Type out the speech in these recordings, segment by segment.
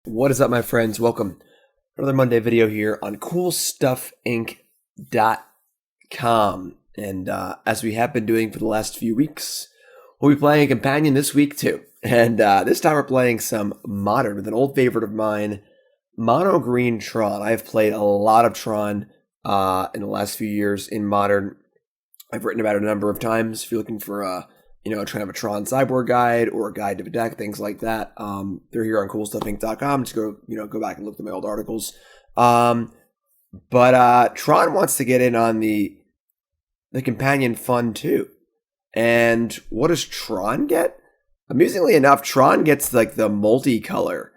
What is up, my friends? Welcome to another Monday video here on CoolStuffInc.com. And as we have been doing for the last few weeks, we'll be playing a companion this week too. And this time we're playing some Modern with an old favorite of mine, Mono Green Tron. I have played a lot of Tron in the last few years in Modern. I've written about it a number of times. If you're looking for trying to have a Tron sideboard guide or a guide to the deck, things like that. They're here on CoolStuffInc.com. Just go back and look at my old articles. But Tron wants to get in on the companion fun too. And what does Tron get? Amusingly enough, Tron gets like the multicolor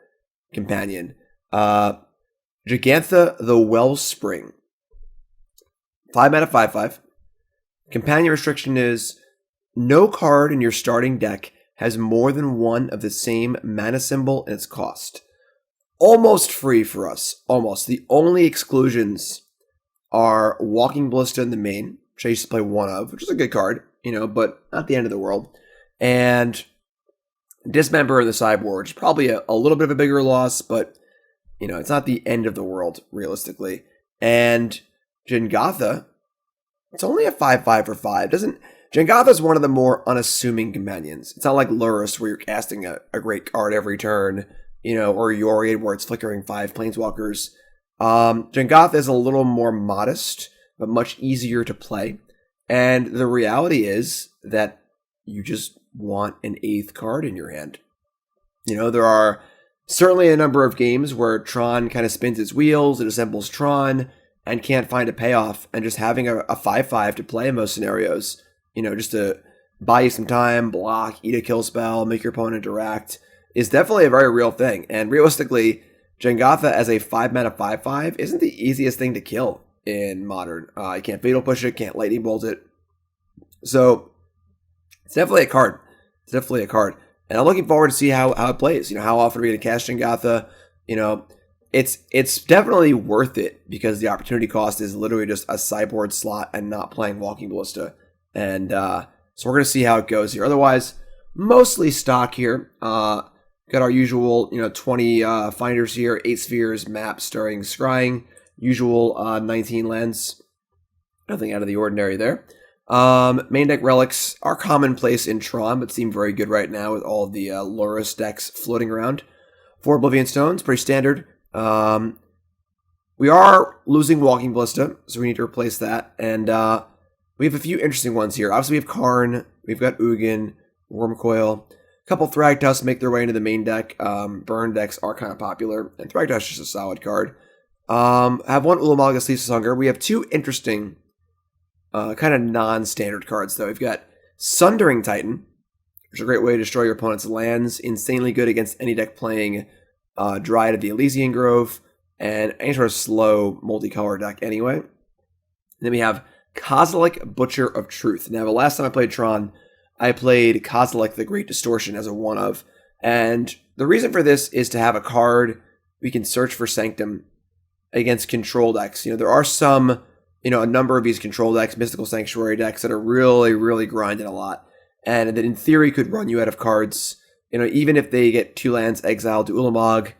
companion. Jegantha the Wellspring. 5 mana 5/5. Companion restriction is no card in your starting deck has more than one of the same mana symbol in its cost. Almost free for us. Almost. The only exclusions are Walking Ballista in the main, which I used to play one of, which is a good card, but not the end of the world. And Dismember in the sideboard, which is probably a little bit of a bigger loss, but it's not the end of the world, realistically. And Jengatha, it's only a 5/5 for 5. Jengatha is one of the more unassuming companions. It's not like Lurrus, where you're casting a great card every turn, or Yoriad, where it's flickering 5 planeswalkers. Jengatha is a little more modest, but much easier to play. And the reality is that you just want an 8th card in your hand. There are certainly a number of games where Tron kind of spins its wheels, it assembles Tron, and can't find a payoff, and just having a 5/5 to play in most scenarios, just to buy you some time, block, eat a kill spell, make your opponent interact, is definitely a very real thing. And realistically, Jengatha as a 5 mana 5/5 isn't the easiest thing to kill in Modern. You can't Fatal Push it, can't Lightning Bolt it. So it's definitely a card. And I'm looking forward to see how it plays. How often are we going to cast Jengatha? It's definitely worth it because the opportunity cost is literally just a sideboard slot and not playing Walking Ballista. And so we're going to see how it goes here. Otherwise, mostly stock here. Got our usual, 20 finders here, 8 spheres, map, Sundering Scrying, usual 19 lands. Nothing out of the ordinary there. Main deck relics are commonplace in Tron, but seem very good right now with all of the Lurrus decks floating around. 4 Oblivion Stones, pretty standard. We are losing Walking Ballista, so we need to replace that. And we have a few interesting ones here. Obviously, we have Karn, we've got Ugin, Wurmcoil. A couple Thragtusk make their way into the main deck. Burn decks are kind of popular, and Thragtusk is just a solid card. Have one Ulamog of Ceaseless Hunger. We have 2 interesting, kind of non-standard cards, though. We've got Sundering Titan, which is a great way to destroy your opponent's lands. Insanely good against any deck playing Dryad of the Elysian Grove, and any sort of slow multicolor deck anyway. And then we have Kozilek, Butcher of Truth. Now, the last time I played Tron, I played Kozilek the Great Distortion as a one-of. And the reason for this is to have a card we can search for Sanctum against control decks. There are some, a number of these control decks, Mystical Sanctuary decks, that are really, really grinding a lot. And that in theory could run you out of cards. Even if they get 2 lands exiled to Ulamog,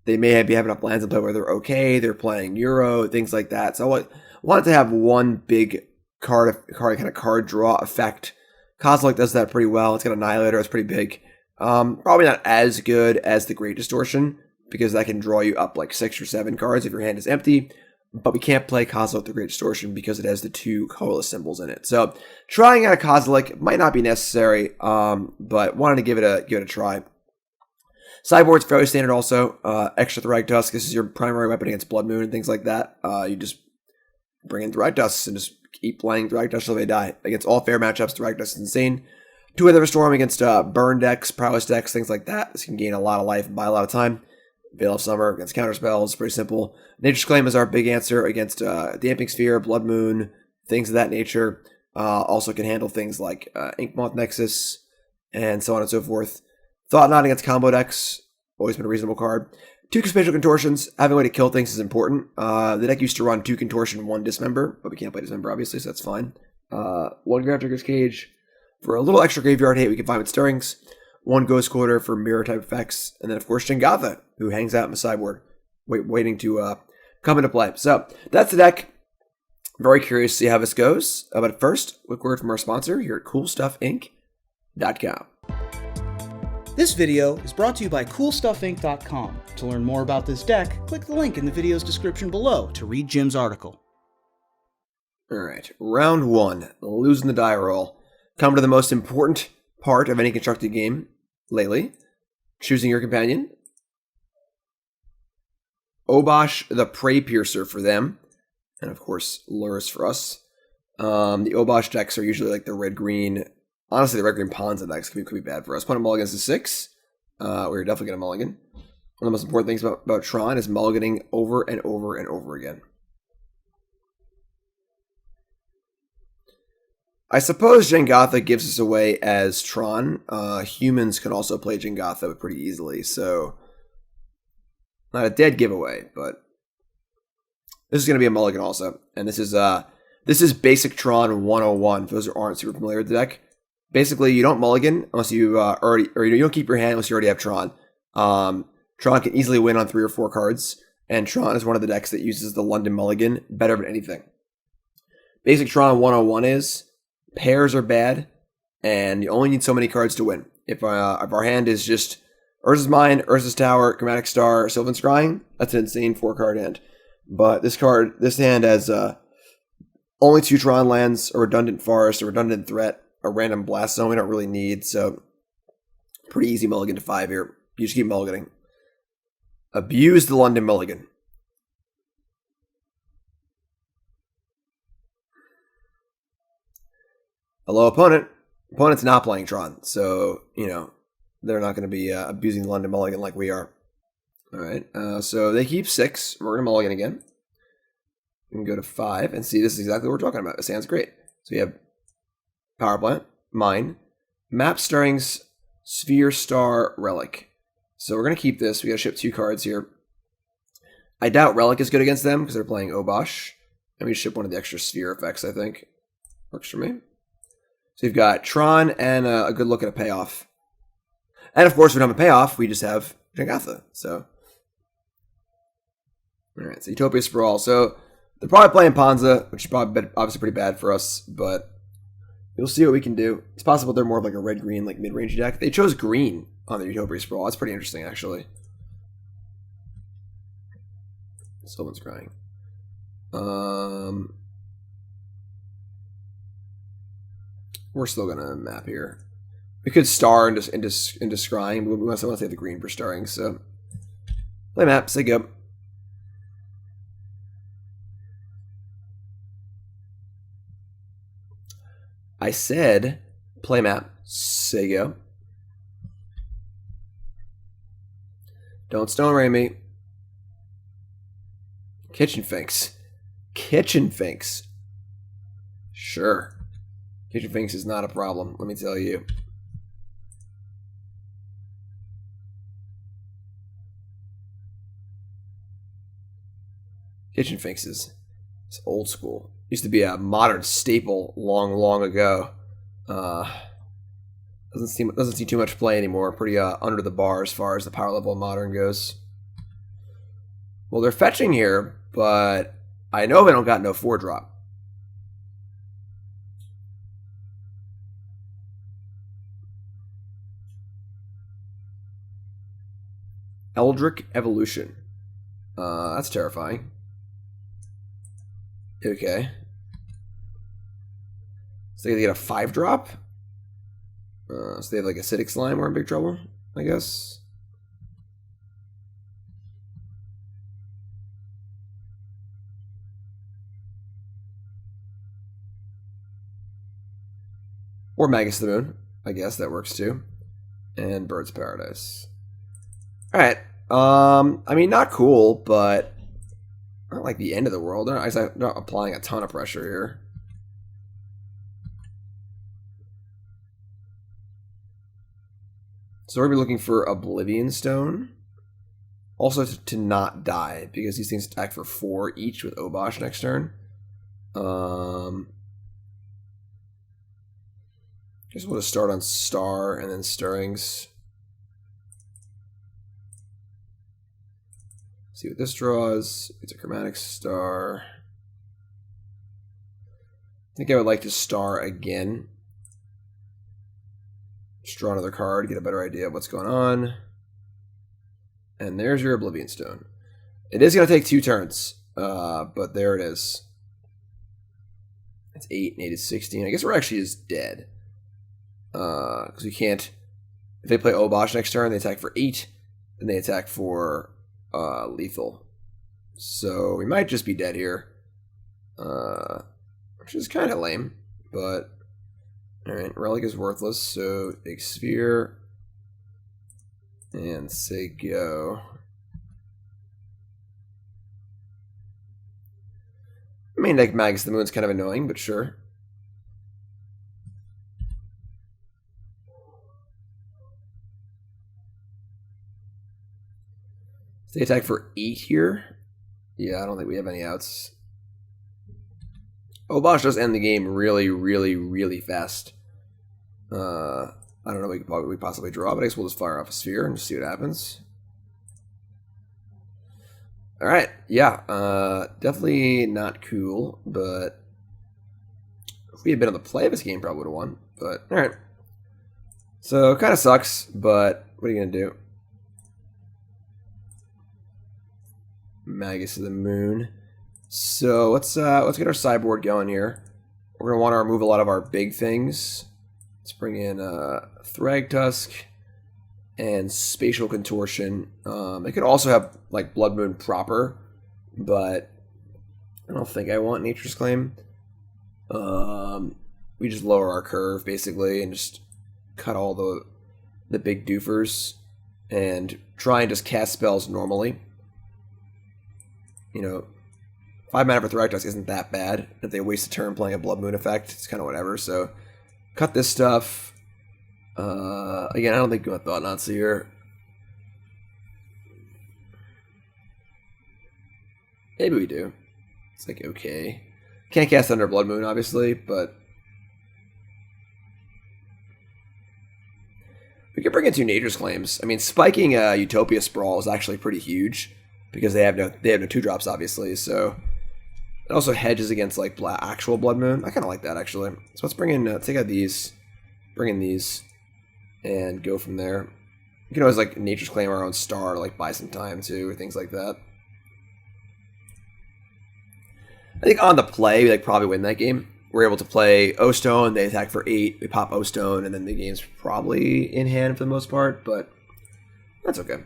they may be having enough lands to play where they're okay. They're playing Euro, things like that. So I wanted to have one big card draw effect. Kozilek does that pretty well. It's got Annihilator. It's pretty big. Probably not as good as the Great Distortion, because that can draw you up like 6 or 7 cards if your hand is empty. But we can't play Kozilek the Great Distortion because it has the 2 colorless symbols in it. So trying out a Kozilek might not be necessary, but wanted to give it a try. Sideboard's fairly standard also. Extra Thragtusk. This is your primary weapon against Blood Moon and things like that. You just bring in Thragtusk and just keep playing Thragtusk till they die. Against all fair matchups, Thragtusk is insane. 2 Wither Storm against burn decks, prowess decks, things like that. This can gain a lot of life and buy a lot of time. Veil of Summer against counterspells, pretty simple. Nature's Claim is our big answer against Damping Sphere, Blood Moon, things of that nature. Also can handle things like Inkmoth Nexus and so on and so forth. Thought-Knot against combo decks, always been a reasonable card. 2 Spatial Contortions, having a way to kill things is important. The deck used to run 2 Contortion, 1 Dismember, but we can't play Dismember obviously, so that's fine. 1 Grafdigger's Cage. For a little extra graveyard hate we can find with Stirrings. one Ghost Quarter for mirror type effects, and then of course Jengatha, who hangs out in the sideboard, waiting to come into play. So that's the deck. Very curious to see how this goes. But first, a quick word from our sponsor here at CoolStuffInc.com. This video is brought to you by CoolStuffInc.com. To learn more about this deck, click the link in the video's description below to read Jim's article. Alright, round 1, losing the die roll. Come to the most important part of any constructed game lately. Choosing your companion. Obosh the Prey Piercer for them. And of course, Lurrus for us. The Obosh decks are usually like the red-green. Honestly, the red-green Ponza decks could be bad for us. Put a mulligan to 6. We're definitely going to mulligan. One of the most important things about Tron is mulliganing over and over and over again. I suppose Jengatha gives us away as Tron. Humans can also play Jengatha pretty easily, so not a dead giveaway, but this is going to be a mulligan also. And this is basic Tron 101 for those who aren't super familiar with the deck. Basically, you don't mulligan unless you you don't keep your hand unless you already have Tron. Tron can easily win on 3 or 4 cards, and Tron is one of the decks that uses the London Mulligan better than anything. Basic Tron 101 is pairs are bad, and you only need so many cards to win. If our hand is just Urza's Mine, Urza's Tower, Chromatic Star, Sylvan Scrying, that's an insane 4-card hand. But this hand has only 2 Tron lands, a redundant Forest, a redundant Threat, a random Blast Zone we don't really need, so pretty easy mulligan to 5 here. You just keep mulliganing. Abuse the London Mulligan. Hello, opponent. Opponent's not playing Tron, so, they're not going to be abusing the London Mulligan like we are. All right, so they keep 6. We're going to mulligan again. We can go to 5 and see this is exactly what we're talking about. This hand's great. So we have Power Plant, Mine, Map Stirrings, Sphere, Star, Relic. So we're going to keep this. We got to ship 2 cards here. I doubt Relic is good against them because they're playing Obosh. And we ship one of the extra Sphere effects, I think. Works for me. So you've got Tron and a good look at a payoff. And of course, we don't have a payoff. We just have Jengatha. So, all right. So Utopia Sprawl. So they're probably playing Ponza, which is probably obviously pretty bad for us. But we'll see what we can do. It's possible they're more of like a red-green, like mid-range deck. They chose green on the Utopia Sprawl. That's pretty interesting, actually. Sylvan Scrying. We're still gonna map here. We could star into scrying, but we want to take the green for starring. So play map, say go. I said play map, say go. Don't stone ray me. Kitchen Finks. Kitchen Finks. Sure. Kitchen Finks is not a problem, let me tell you. Kitchen Finks is old school. Used to be a modern staple long ago. Doesn't see too much play anymore. Pretty under the bar as far as the power level of modern goes. Well, they're fetching here, but I know they don't got no 4-drop. Eldritch Evolution. That's terrifying. Okay. So they get a 5-drop? So they have like Acidic Slime, we're in big trouble, I guess. Or Magus of the Moon. I guess that works too. And Bird's Paradise. Alright. I mean, not cool, but not like the end of the world. They're not applying a ton of pressure here. So we're going to be looking for Oblivion Stone. Also to not die, because these things attack for 4 each with Obosh next turn. Guess we'll just start on Star and then Stirrings. See what this draws. It's a Chromatic Star. I think I would like to star again. Just draw another card, get a better idea of what's going on. And there's your Oblivion Stone. It is going to take 2 turns, but there it is. It's 8, and 8 is 16. I guess we're actually just dead. Because we can't... If they play Obosh next turn, they attack for 8, then they attack for lethal. So we might just be dead here. Which is kind of lame, but... Alright, Relic is worthless, so big Sphere. And say go. I mean, like, Magus the Moon's kind of annoying, but sure. So they attack for 8 here. Yeah, I don't think we have any outs. Obosh does end the game really, really, really fast. I don't know what we possibly draw, but I guess we'll just fire off a Sphere and just see what happens. Alright, yeah, definitely not cool, but if we had been on the play of this game, probably would have won, but alright. So, kind of sucks, but what are you going to do? Magus of the Moon. So, let's get our sideboard going here. We're going to want to remove a lot of our big things. Let's bring in Thragtusk and Spatial Contortion. It could also have like Blood Moon proper, but I don't think I want Nature's Claim. We just lower our curve basically and just cut all the big doofers and try and just cast spells normally. You know, 5 mana for Thragtusk isn't that bad. If they waste a turn playing a Blood Moon effect, it's kind of whatever. So cut this stuff. Again, I don't think we want Thought-Knot Seer. Maybe we do. It's like, okay. Can't cast under Blood Moon, obviously, but we could bring in 2 Nature's Claims. I mean, spiking Utopia Sprawl is actually pretty huge because they have no 2-drops, obviously, so it also hedges against like actual Blood Moon. I kind of like that, actually. So let's bring in, take out these, bring in these, and go from there. You can always like Nature's Claim our own star to like buy some time too, or things like that. I think on the play, we like probably win that game. We're able to play O-Stone, they attack for 8, we pop O-Stone, and then the game's probably in hand for the most part, but that's okay.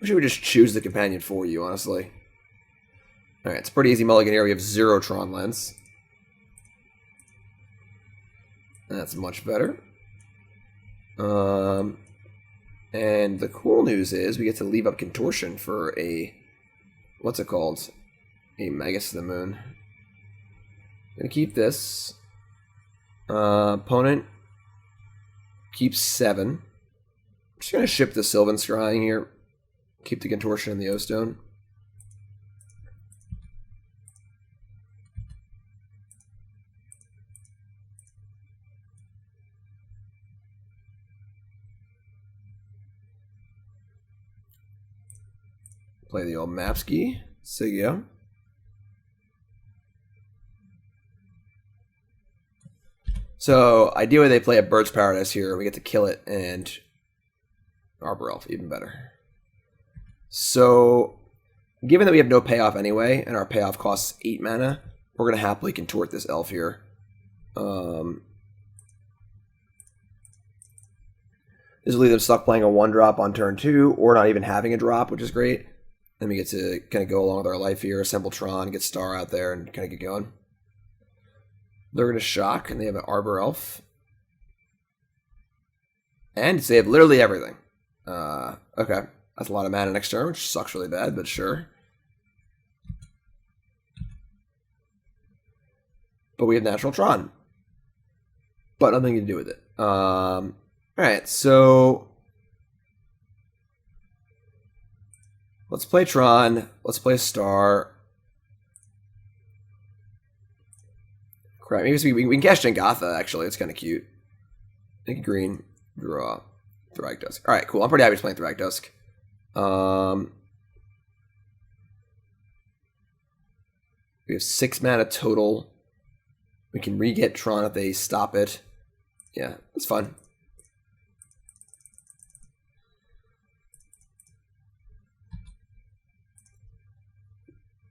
Wish we would just choose the companion for you, honestly. Alright, it's a pretty easy mulligan here. We have 0 Tron Lens. That's much better. And the cool news is we get to leave up Contortion for a... What's it called? A Magus of the Moon. Gonna keep this. Opponent keeps 7. Just gonna ship the Sylvan Scrying here. Keep the Contortion and the O-Stone. Play the old Mapski. Sigio. So, ideally they play a Bird's Paradise here. We get to kill it and Arbor Elf, even better. So, given that we have no payoff anyway, and our payoff costs 8 mana, we're going to happily contort this elf here. This will leave them stuck playing a 1-drop on turn 2, or not even having a drop, which is great. Then we get to kind of go along with our life here, assemble Tron, get Star out there, and kind of get going. They're going to shock, and they have an Arbor Elf. And they have literally everything. Okay. That's a lot of mana next turn, which sucks really bad, but sure. But we have Natural Tron. But nothing to do with it. Alright, so let's play Tron. Let's play Star. Crap, maybe we can cast Jengatha, actually. It's kind of cute. Make it green, draw, Thragtusk. Alright, cool. I'm pretty happy he's playing Thragtusk. We have 6 mana total. We can re-get Tron if they stop it. Yeah, it's fun.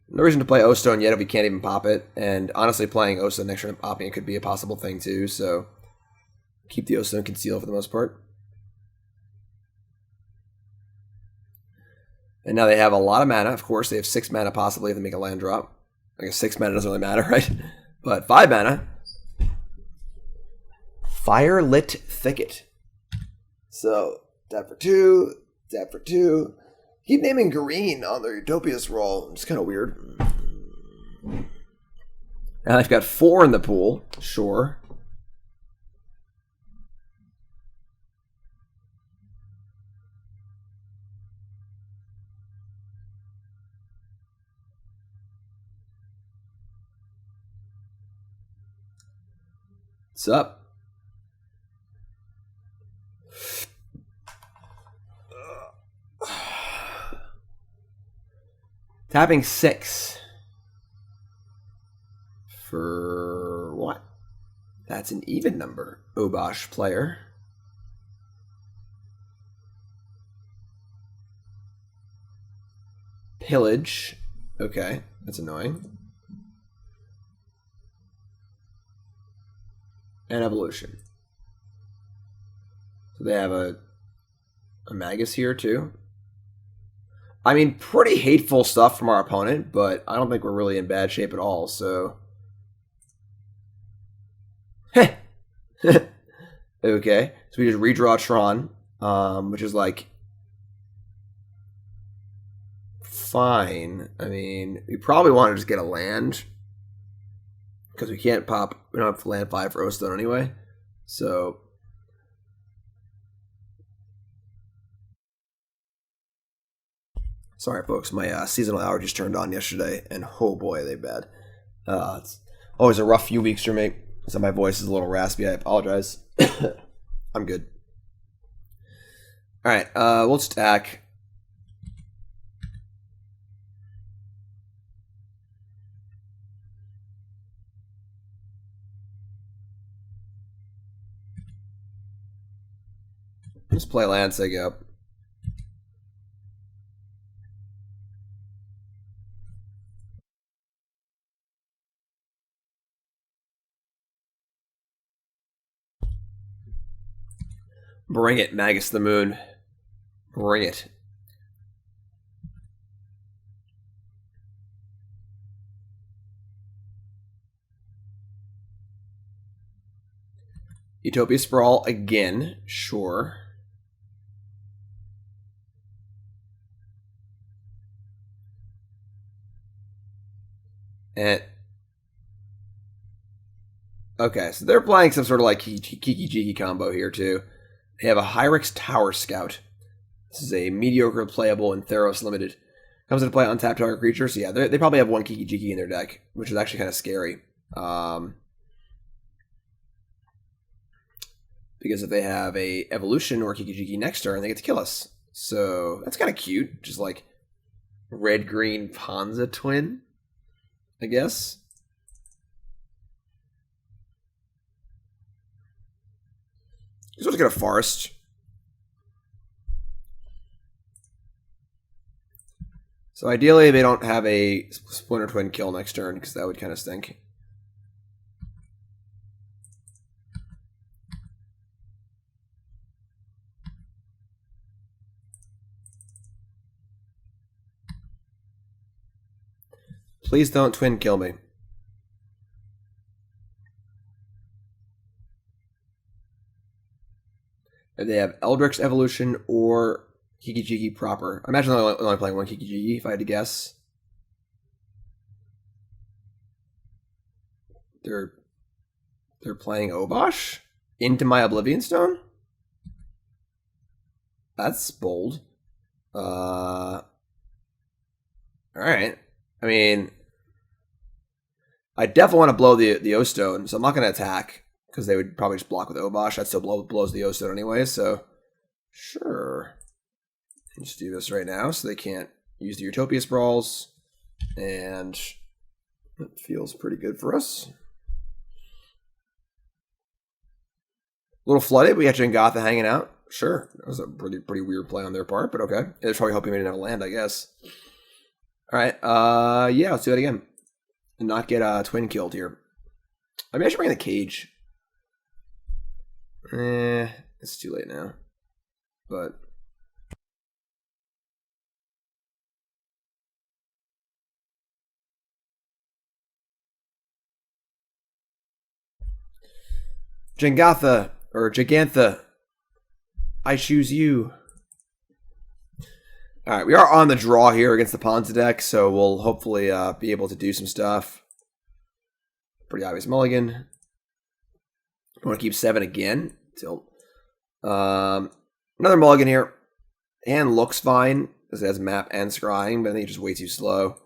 No reason to play O-Stone yet if we can't even pop it. And honestly, playing O-Stone next turn and popping it could be a possible thing too. So keep the O-Stone concealed for the most part. And now they have a lot of mana. Of course, they have 6 mana possibly if they make a land drop. I guess 6 mana doesn't really matter, right? But 5 mana. Firelit Thicket. So, tap for 2, tap for 2. Keep naming green on their Utopias roll. It's kind of weird. And I've got 4 in the pool. Sure. What's up? Tapping 6. For what? That's an even number. Obosh player. Pillage. Okay, that's annoying. And Evolution. So they have a Magus here too. I mean, pretty hateful stuff from our opponent, but I don't think we're really in bad shape at all, so... Okay, so we just redraw Tron, which is like... fine. I mean, we probably want to just get a land, because we can't pop... we don't have land 5 for O-Stone anyway, so... Sorry, folks. My seasonal allergies turned on yesterday, and oh boy, are they bad. It's always a rough few weeks for me, so my voice is a little raspy. I apologize. I'm good. All right, we'll stack. Let's play land, say go. Bring it, Magus the Moon. Bring it. Utopia Sprawl again, sure. And okay, so they're playing some sort of like Kiki Jiki combo here too. They have a Hyrix Tower Scout. This is a mediocre playable in Theros Limited. Comes into play untapped target creature. So yeah, they probably have 1 Kiki Jiki in their deck, which is actually kind of scary. Because if they have a Evolution or Kiki Jiki next turn, they get to kill us. So that's kind of cute. Just like red-green Ponza twin, I guess. Just want to get a Forest. So ideally, they don't have a Splinter Twin kill next turn, because that would kind of stink. Please don't twin kill me. And they have Eldritch Evolution or Kiki Jiki proper. I imagine they're only playing 1 Kiki Jiki, if I had to guess. They're playing Obosh into my Oblivion Stone? That's bold. Alright. I mean, I definitely want to blow the O-Stone, so I'm not going to attack, because they would probably just block with Obosh. That still blows the O-Stone anyway, so sure. Let's do this right now, so they can't use the Utopia Sprawls, and it feels pretty good for us. A little flooded. We got Jengatha hanging out. Sure, that was a pretty weird play on their part, but okay. They're probably hoping we didn't have a land, I guess. All right, yeah, let's do that again. And not get twin killed here. I mean, I should bring the cage. It's too late now. But Jengatha or Jegantha, I choose you. All right, we are on the draw here against the Ponza deck, so we'll hopefully be able to do some stuff. Pretty obvious mulligan. I want to keep 7 again. Tilt. Another mulligan here. Hand looks fine because it has map and scrying, but I think it's just way too slow.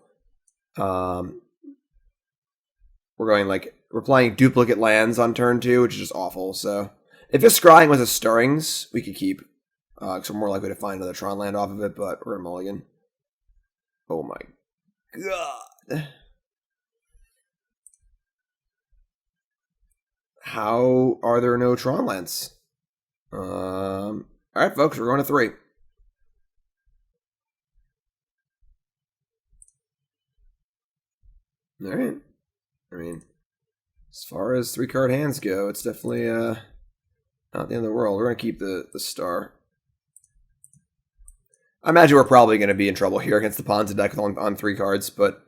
We're playing duplicate lands on turn 2, which is just awful. So if this scrying was a stirrings, we could keep. Because we're more likely to find another Tron land off of it, but we're a mulligan. Oh my god. How are there no Tron lands? Alright, folks, we're going to 3. Alright. I mean, as far as 3-card hands go, it's definitely not the end of the world. We're going to keep the star. I imagine we're probably going to be in trouble here against the Ponza deck on 3 cards, but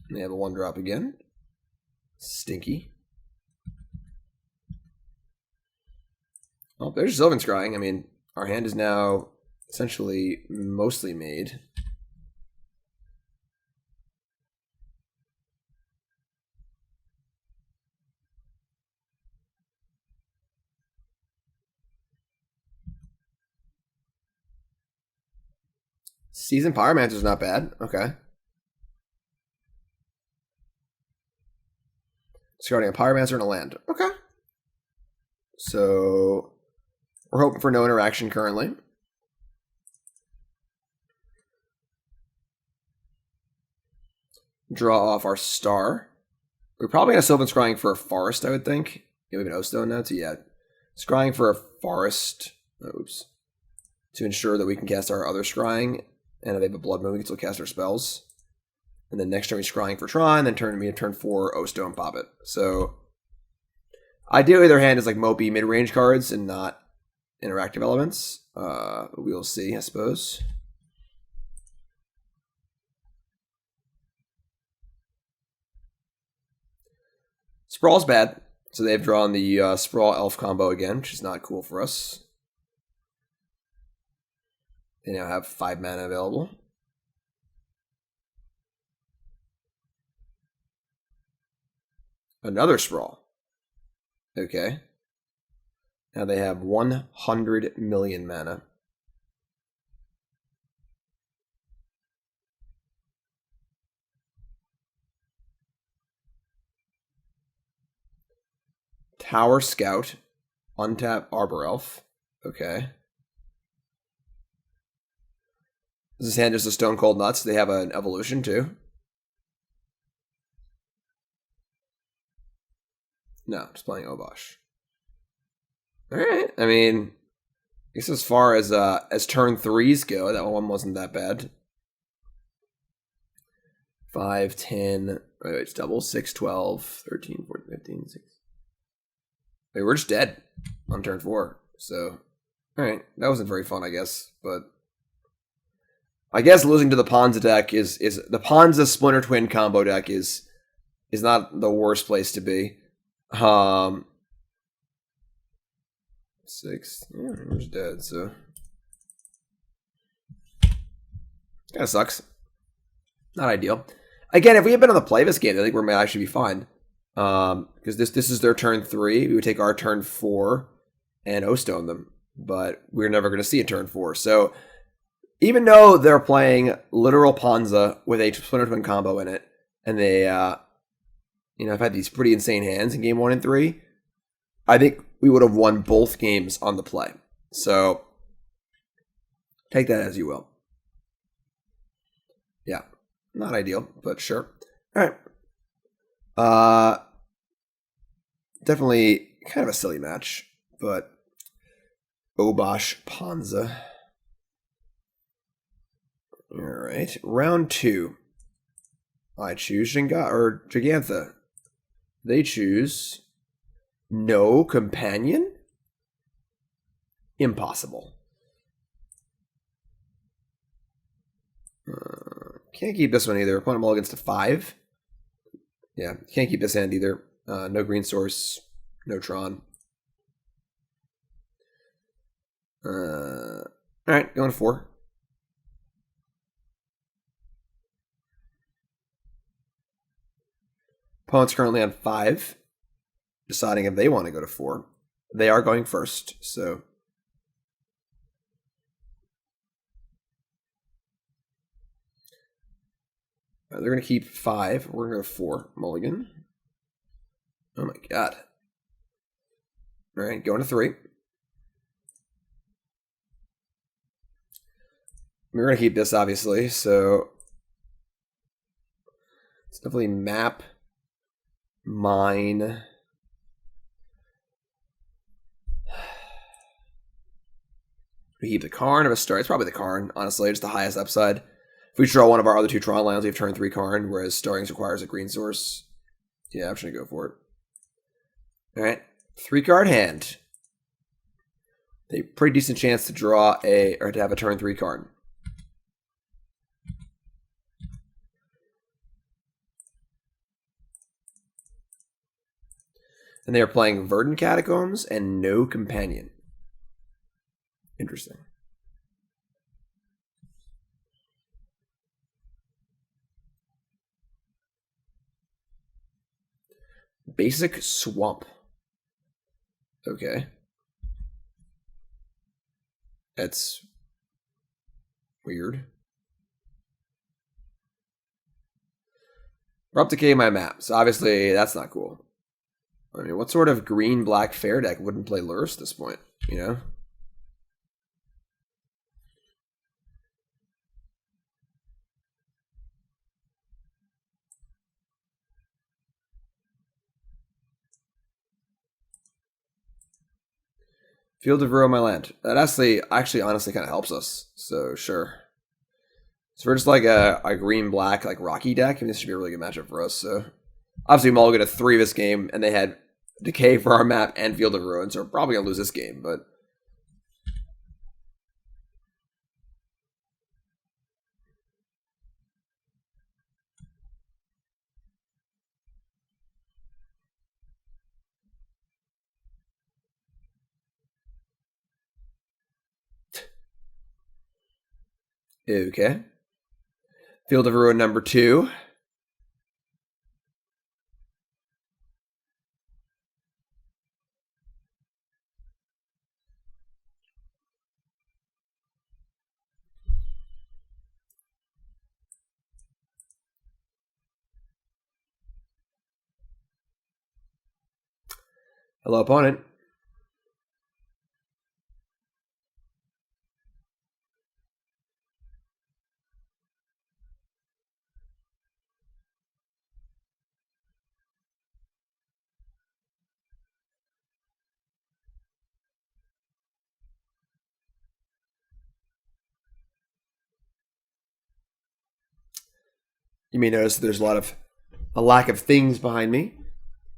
they have a 1-drop again. Stinky. Oh, there's Sylvan Scrying. I mean, our hand is now essentially mostly made. Seasoned Pyromancer is not bad. Okay. Discarding a Pyromancer and a land. Okay. So we're hoping for no interaction currently. Draw off our star. We're probably going to Sylvan Scrying for a forest, I would think. Yeah, we have an O-Stone now too. Yeah. Scrying for a forest. Oops. To ensure that we can cast our other Scrying. And if they have a Blood Moon, we can still cast our spells. And then next turn we Scrying for Tron, then turn 4 O-Stone pop it. So ideally their hand is like mopey mid-range cards and not interactive elements. But we'll see, I suppose. Sprawl's bad. So they've drawn the Sprawl Elf combo again, which is not cool for us. They now have 5 mana available. Another Sprawl. Okay. Now they have 100 million mana. Tower Scout. Untap Arbor Elf. Okay. Is this hand just a Stone Cold Nuts? They have an evolution too. No, just playing Obosh. Alright. I mean, I guess as far as turn 3s go, that one wasn't that bad. 5, 10, wait, it's double, 6, 12, 13, 14, 15, 16. Wait, we're just dead on turn 4. So, alright. That wasn't very fun, I guess, but I guess losing to the Ponza deck is the Ponza Splinter Twin combo deck is not the worst place to be. 6, yeah, we're just dead, so kind of sucks. Not ideal. Again, if we had been on the play this game, I think we might actually be fine. Because this is their turn 3. We would take our turn 4 and O-Stone them, but we're never going to see a turn 4. So even though they're playing literal Ponza with a Splinter Twin combo in it, and they, have had these pretty insane hands in game 1 and 3, I think we would have won both games on the play. So take that as you will. Yeah, not ideal, but sure. All right. Definitely kind of a silly match, but Obosh Ponza. All right, round 2. I choose Jegantha. They choose no companion? Impossible. Can't keep this one either. Opponent mulligans to 5. Yeah, can't keep this hand either. No green source, no Tron. All right, going to 4. Opponent's currently on 5, deciding if they want to go to 4. They are going first, so they're going to keep 5. We're going to go 4. Mulligan. Oh my god. All right, going to 3. We're going to keep this, obviously, so it's definitely map, mine. We keep the Karn of a Star. It's probably the Karn, honestly, just the highest upside. If we draw one of our other 2 Tron lands, we have turn 3 Karn, whereas Starrings requires a green source. Yeah, I'm just going to go for it. All right, 3-card hand. A pretty decent chance to draw to have a turn 3 Karn. And they are playing Verdant Catacombs and no companion. Interesting. Basic Swamp. Okay. That's weird. We're up to K my map, so obviously that's not cool. I mean, what sort of green-black fair deck wouldn't play Lurrus at this point, you know? Field of Ruin my land. That actually honestly kind of helps us, so sure. So we're just like a green-black, like Rocky deck, and this should be a really good matchup for us, so. Obviously, Mulligan a 3 this game, and they had Decay for our map and Field of Ruin, so we're probably going to lose this game, but... Okay. Field of Ruin number 2. Hello, opponent. You may notice there's a lack of things behind me.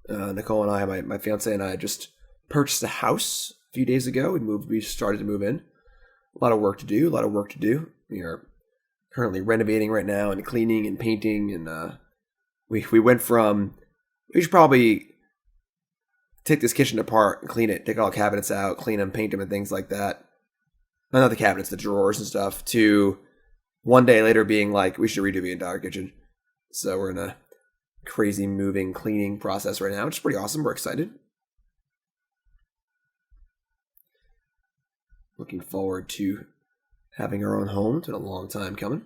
Nicole and I, my fiance and I, just purchased a house a few days ago. We started to move in. A lot of work to do. We are currently renovating right now and cleaning and painting, and we went from, we should probably take this kitchen apart and clean it, take all the cabinets out, clean them, paint them, and things like that. Not the cabinets, the drawers and stuff, to one day later being like, we should redo the entire kitchen. So we're in a crazy moving, cleaning process right now, which is pretty awesome. We're excited. Looking forward to having our own home. It's been a long time coming.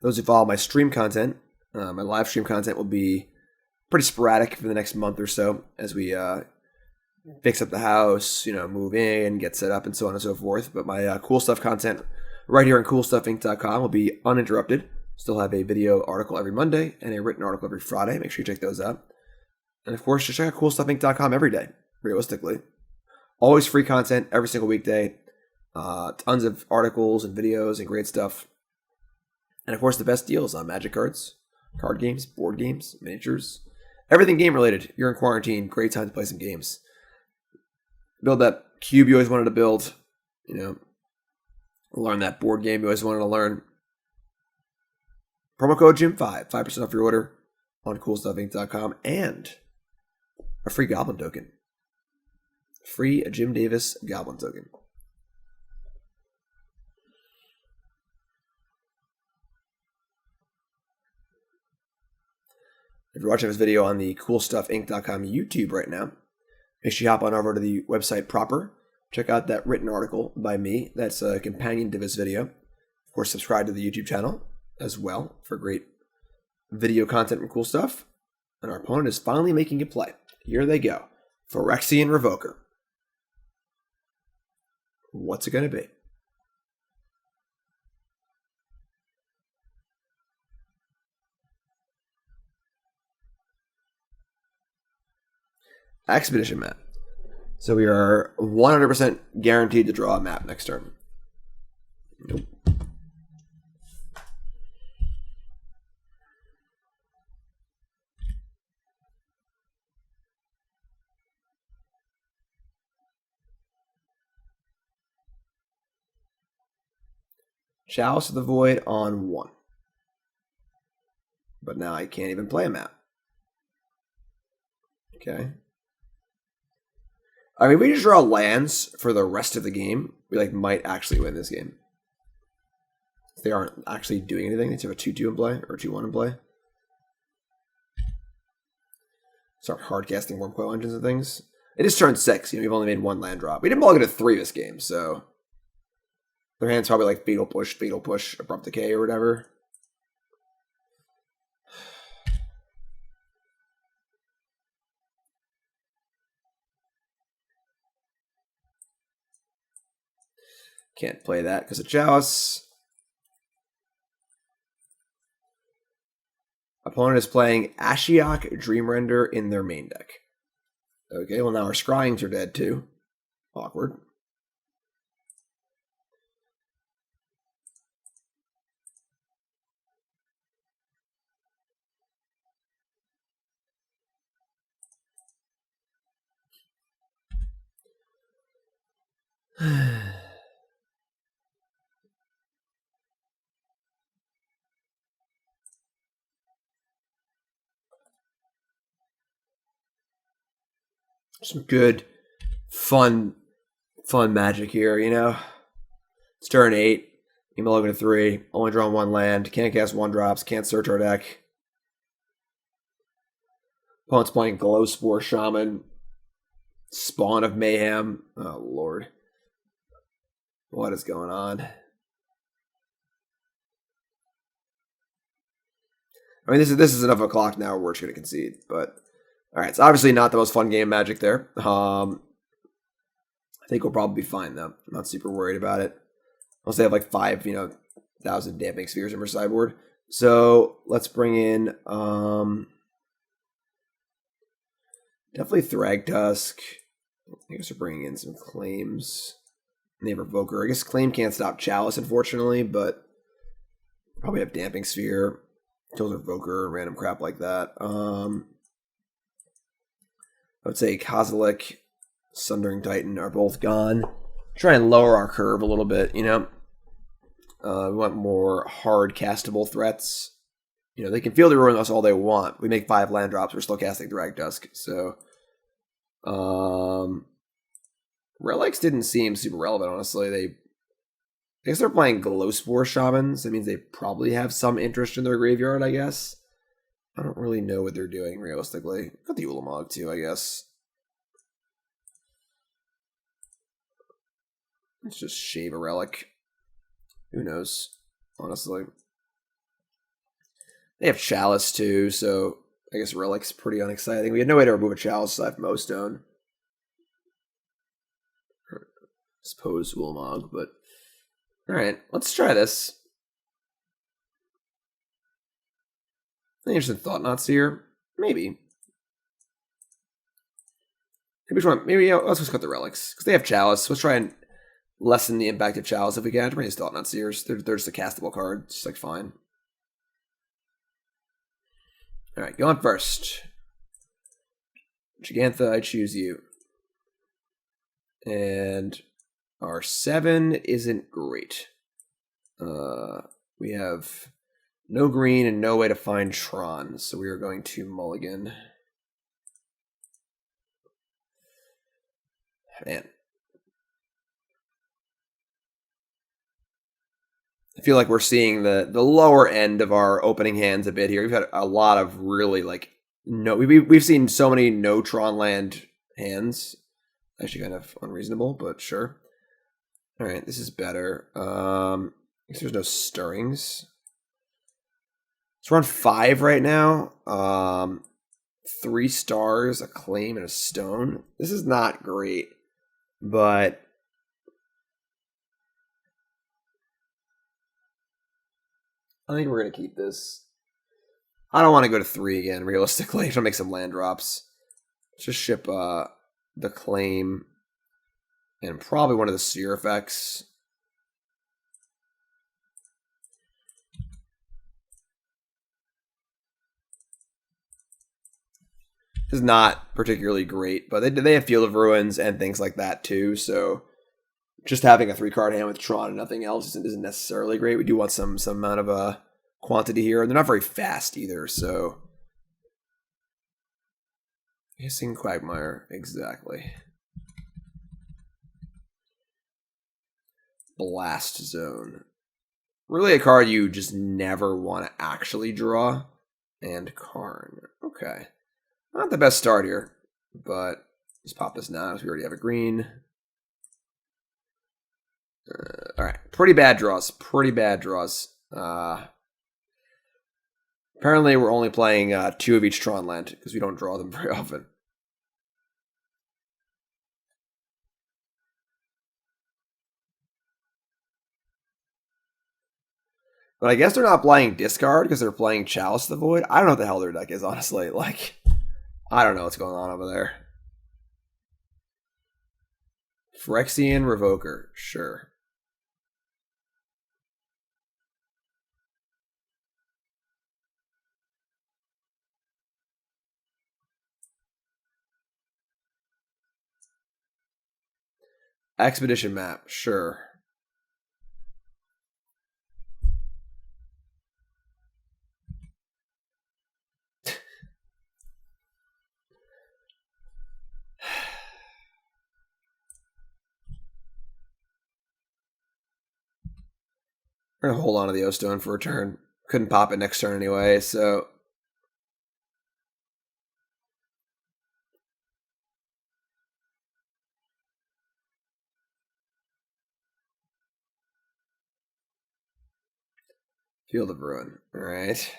Those who follow my stream content, my live stream content will be pretty sporadic for the next month or so as we fix up the house, move in, get set up, and so on and so forth. But my cool stuff content right here on CoolStuffInc.com will be uninterrupted. Still have a video article every Monday and a written article every Friday. Make sure you check those out. And of course, just check out CoolStuffInc.com every day, realistically. Always free content every single weekday. Tons of articles and videos and great stuff. And of course, the best deals on Magic cards, card games, board games, miniatures, everything game related. You're in quarantine, great time to play some games. Build that cube you always wanted to build. Learn that board game you always wanted to learn. Promo code Jim5, 5% off your order on CoolStuffInc.com, and a free Goblin token. Free Jim Davis Goblin token. If you're watching this video on the CoolStuffInc.com YouTube right now, make sure you hop on over to the website proper. Check out that written article by me. That's a companion to this video. Of course, subscribe to the YouTube channel as well for great video content and cool stuff. And our opponent is finally making a play. Here they go. Phyrexian Revoker. What's it going to be? Expedition map. So we are 100% guaranteed to draw a map next turn. Nope. Chalice of the Void on 1. But now I can't even play a map. Okay. I mean, we just draw lands for the rest of the game. We might actually win this game. If they aren't actually doing anything, they just have a 2-2 in play or 2-1 in play. Start hard casting Wurmcoil Engines and things. It is turn 6. We've only made 1 land drop. We didn't log into 3 this game, so their hand's probably like Fatal Push, Abrupt Decay, or whatever. Can't play that because of Chalice. Opponent is playing Ashiok Dreamrender in their main deck. Okay, well now our Scryings are dead too. Awkward. Some good, fun magic here, It's turn 8. Email over to 3. Only drawing 1 land. Can't cast 1-drops. Can't search our deck. Opponent's playing Glowspore Shaman. Spawn of Mayhem. Oh, Lord. What is going on? I mean, this is enough o'clock now where we're just going to concede, but all right, it's obviously not the most fun game Magic there. I think we'll probably be fine, though. I'm not super worried about it. Unless they have 5,000 Damping Spheres in our sideboard. So let's bring in definitely Thragtusk. I guess we're bringing in some claims. Name Revoker. I guess Claim can't stop Chalice, unfortunately, but probably have Damping Sphere. Kills Revoker, random crap like that. I would say Kozilek, Sundering Titan are both gone. Try and lower our curve a little bit, We want more hard castable threats. They can Field of Ruin us all they want. We make 5 land drops, we're still casting Thragtusk. So, Relics didn't seem super relevant, honestly. I guess they're playing Glowspore Shamans. That means they probably have some interest in their graveyard, I guess. I don't really know what they're doing, realistically. Got the Ulamog, too, I guess. Let's just shave a Relic. Who knows, honestly. They have Chalice too, so I guess Relic's pretty unexciting. We had no way to remove a Chalice aside from O-Stone. I suppose Ulamog, but alright, let's try this. Any interest in Thought-Knot Seer? Maybe. Maybe let's just cut the Relics, because they have Chalice. Let's try and lessen the impact of Chalice if we can. Bring these Thought-Knot Seers. They're just a castable card. It's like fine. Alright, go on first. Jegantha, I choose you. And our 7 isn't great. We have no green and no way to find Tron, so we are going to mulligan. Man. I feel like we're seeing the lower end of our opening hands a bit here. We've had a lot of really like we've seen so many no Tron land hands. Actually kind of unreasonable, but sure. Alright, this is better. I guess there's no stirrings. So we're on 5 right now. 3 stars, a claim, and a stone. This is not great, but I think we're going to keep this. I don't want to go to 3 again, realistically. I'm going to make some land drops. Let's just ship the claim and probably one of the seer effects. This is not particularly great, but they have Field of Ruins and things like that too, so just having a 3-card hand with Tron and nothing else isn't necessarily great. We do want some amount of quantity here, and they're not very fast either, so Hissing Quagmire, exactly. Blast Zone. Really a card you just never want to actually draw. And Karn. Okay. Not the best start here, but let's pop this now because we already have a green. Alright, pretty bad draws. Pretty bad draws. Apparently we're only playing 2 of each Tron land because we don't draw them very often. But I guess they're not playing discard because they're playing Chalice the Void. I don't know what the hell their deck is, honestly. Like, I don't know what's going on over there. Phyrexian Revoker, sure. Expedition Map, sure. We're going to hold on to the O-Stone for a turn. Couldn't pop it next turn anyway, so... Field of Ruin, alright.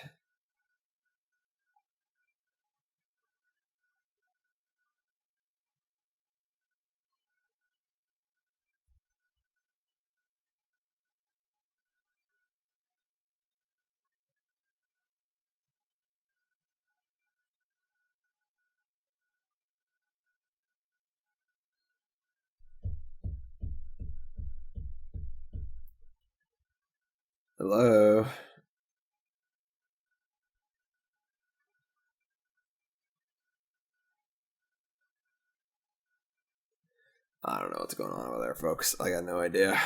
Hello? I don't know what's going on over there, folks. I got no idea.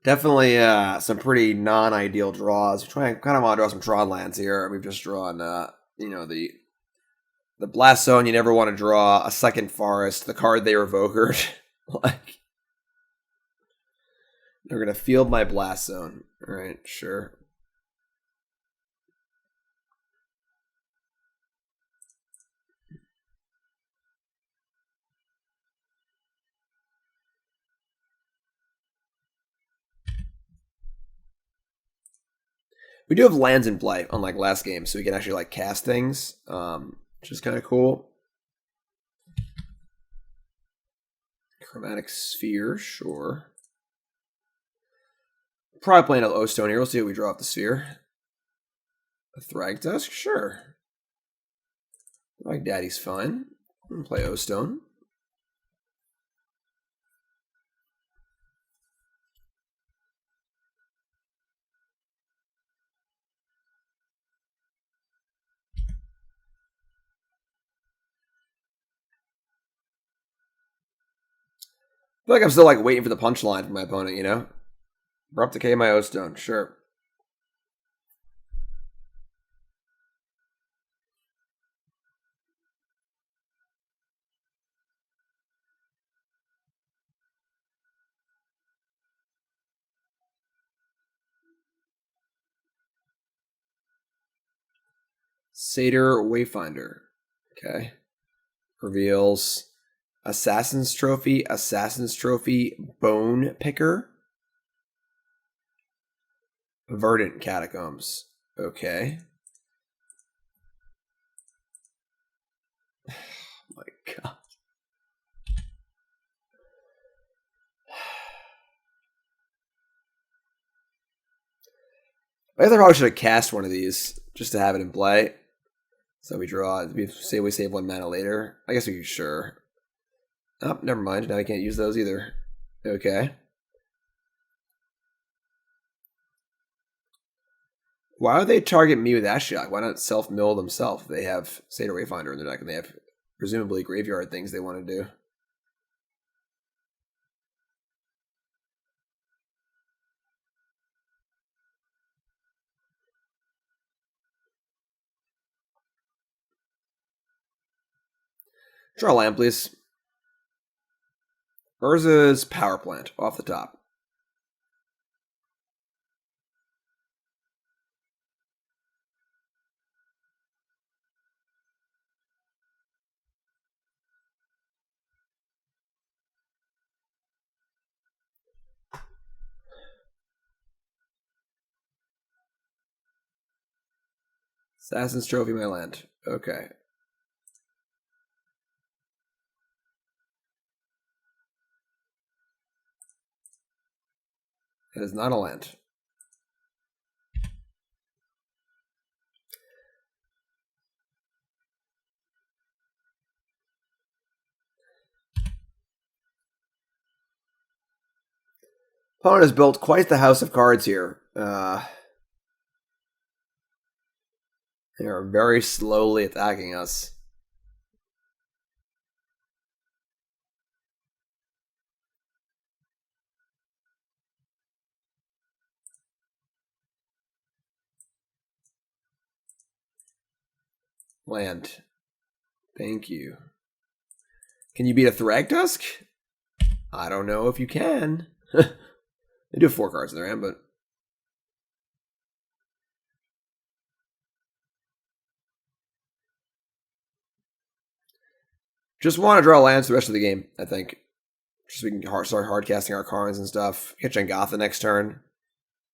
Definitely some pretty non-ideal draws. We kind of want to draw some Tron lands here. We've just drawn, the Blast Zone. You never want to draw a second Forest. The card they revokered. Like, they're going to field my Blast Zone. All right, sure. We do have lands in play, unlike last game, so we can actually like cast things, which is kind of cool. Chromatic Sphere, sure. Probably playing an O-Stone here. We'll see what we draw off the Sphere. A Thragtusk, sure. Like Daddy's fine. I'm gonna play O-Stone. I feel like I'm still like waiting for the punchline from my opponent, you know? Abrupt Decay my O-Stone, sure. Satyr Wayfinder. Okay. Reveals Assassin's Trophy, Bone Picker. Verdant Catacombs. Okay. Oh my god. I guess I probably should have cast one of these just to have it in play. So we draw, we save 1 mana later. I guess we could, sure. Oh, never mind. Now I can't use those either. Okay. Why would they target me with Ashiok? Why not self-mill themselves? They have Satyr Wayfinder in their deck, and they have presumably graveyard things they want to do. Draw a land, please. Urza's Power Plant, off the top. Assassin's Trophy, my land. Okay. It is not a land. Opponent has built quite the house of cards here. They are very slowly attacking us. Land. Thank you. Can you beat a Thragtusk? I don't know if you can. They do have 4 cards in their hand, but... Just want to draw lands the rest of the game, I think. Just so we can start hard casting our Karns and stuff. Get Jengatha next turn.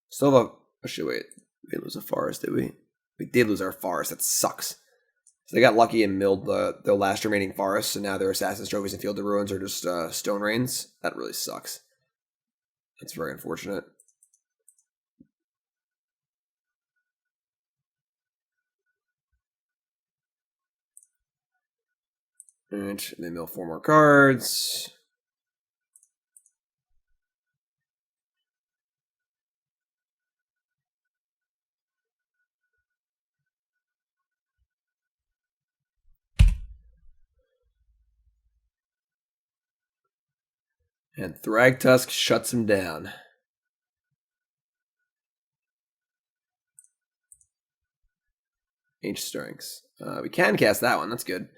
Still have a... Oh, shit, wait. We didn't lose a forest, did we? We did lose our forest. That sucks. So they got lucky and milled the last remaining forests, and now their Assassin's Trophies and Field of Ruins are just Stone Rains. That really sucks. That's very unfortunate. Alright, they mill 4 more cards. And Thragtusk shuts him down. Ancient Stirrings. We can cast that one. That's good.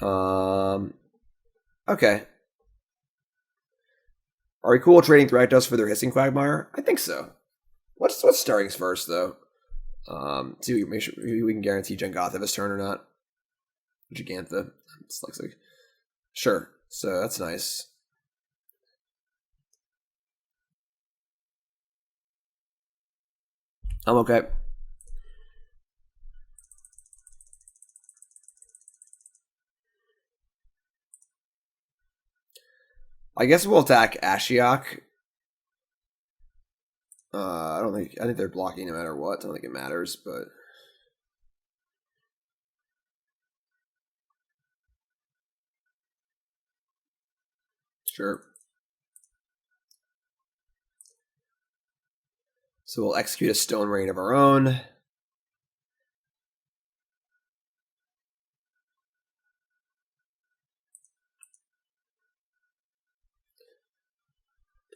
Okay. Are we cool trading Thragtusk for their Hissing Quagmire? I think so. What's Stirrings first, though? See if we make sure we can guarantee Jengatha this turn or not. Jegantha. It's like sure. So that's nice. I'm okay. I guess we'll attack Ashiok. I think they're blocking no matter what. I don't think it matters, but sure. So we'll execute a Stone Rain of our own.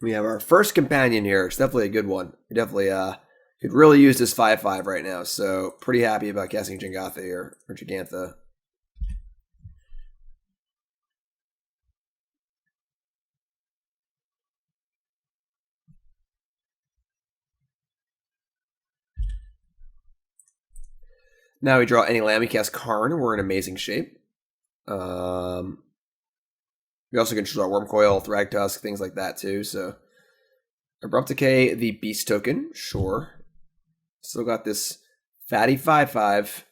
We have our first companion here. It's definitely a good one. We definitely could really use this 5/5 right now. So pretty happy about casting Jengatha here, or Jegantha. Now we draw any land, we cast Karn. We're in amazing shape. We also can draw Wurmcoil, Thragtusk, things like that too. So Abrupt Decay, the Beast token, sure. Still got this fatty 5/5.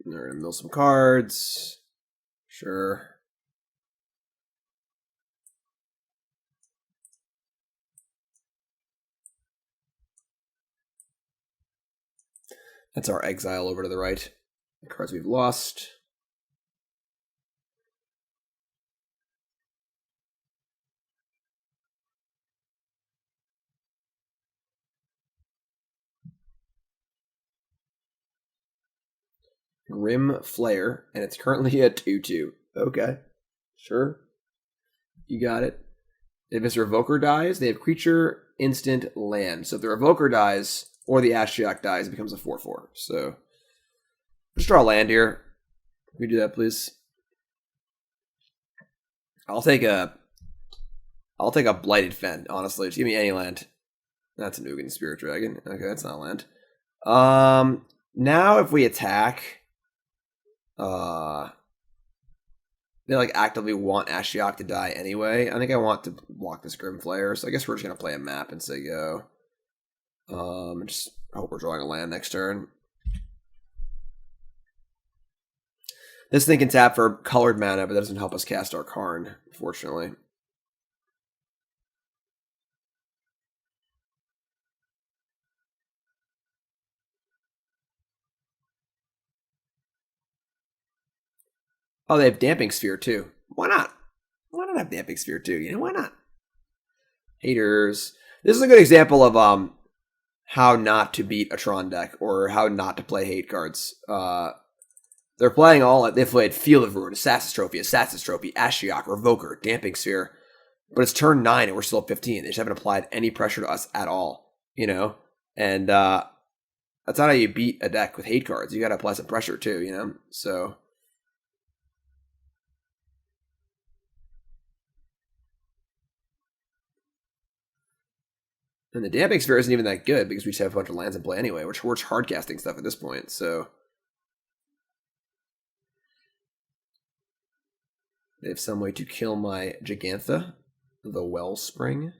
We're gonna mill some cards. Sure. That's our exile over to the right. The cards we've lost. Rim Flare, and it's currently a 2/2. Okay. Sure. You got it. If this Revoker dies, they have creature, instant, land. So if the Revoker dies, or the Ashiok dies, it becomes a 4/4. So just draw a land here. Can we do that, please? I'll take a Blighted Fen, honestly. Just give me any land. That's an Ugin Spirit Dragon. Okay, that's not land. Now if we attack, they like actively want Ashiok to die anyway. I think I want to block this Grim Flare, so I guess we're just gonna play a map and say go. Just hope we're drawing a land next turn. This thing can tap for colored mana, but that doesn't help us cast our Karn, unfortunately. Oh, they have Damping Sphere too. Why not? Why not have Damping Sphere too? You know, why not? Haters. This is a good example of how not to beat a Tron deck, or how not to play hate cards. They're playing all. They've played Field of Ruin, Assassin's Trophy, Ashiok, Revoker, Damping Sphere. But it's turn 9 and we're still at 15. They just haven't applied any pressure to us at all, you know? And that's not how you beat a deck with hate cards. You got to apply some pressure too, you know? So and the Damping Sphere isn't even that good because we just have a bunch of lands in play anyway, which we're hard casting stuff at this point. So they have some way to kill my Jegantha, the Wellspring.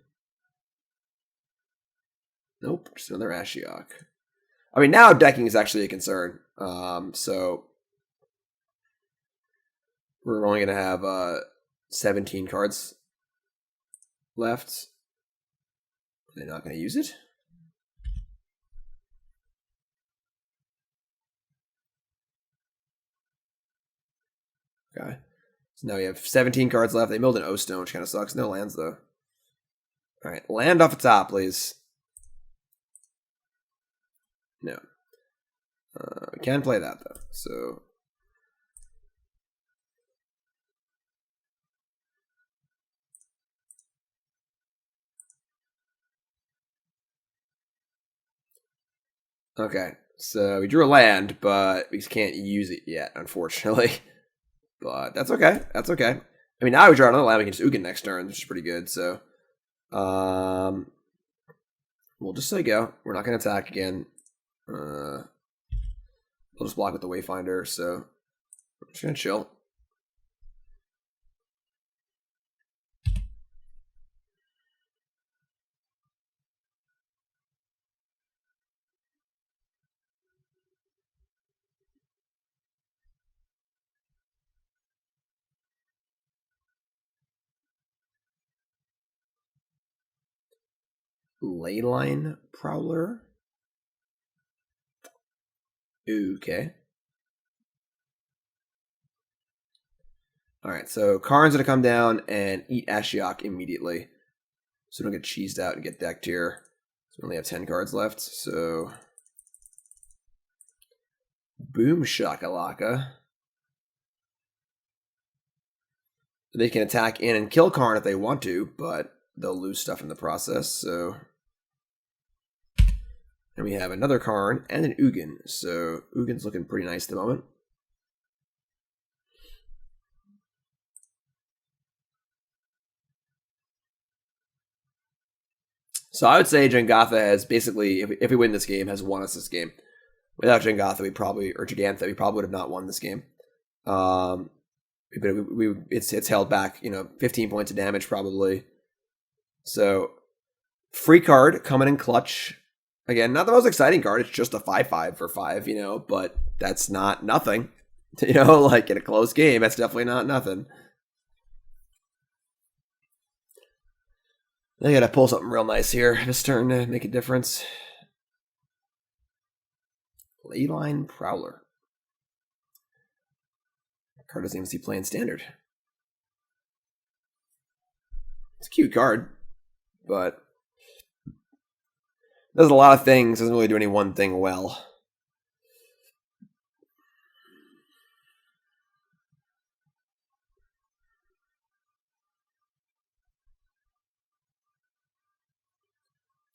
Nope, just another Ashiok. I mean, now decking is actually a concern. So we're only going to have 17 cards left. They're not going to use it. Okay. So now we have 17 cards left. They milled an O-Stone, which kind of sucks. No lands, though. All right, land off the top, please. No. We can play that, though. So okay, so we drew a land, but we can't use it yet, unfortunately. But that's okay. That's okay. I mean, now we draw another land, we can just Ugin next turn, which is pretty good. So, we'll just say go. We're not going to attack again. We'll just block with the Wayfinder. So, I'm just going to chill. Leyline Prowler. Okay. Alright, so Karn's going to come down and eat Ashiok immediately. So we don't get cheesed out and get decked here. So we only have 10 cards left, so... Boom shakalaka. They can attack in and kill Karn if they want to, but they'll lose stuff in the process, so... And we have another Karn and an Ugin, so Ugin's looking pretty nice at the moment. So I would say Jengatha has basically, if we win this game, has won us this game. Without Jengatha, or Jegantha, we probably would have not won this game. But it's held back, 15 points of damage probably. So, free card coming in clutch. Again, not the most exciting card. It's just a 5/5 for 5, but that's not nothing. Like in a close game, that's definitely not nothing. They gotta pull something real nice here this turn to make a difference. Leyline Prowler. Card doesn't even see playing standard. It's a cute card, but does a lot of things, doesn't really do any one thing well.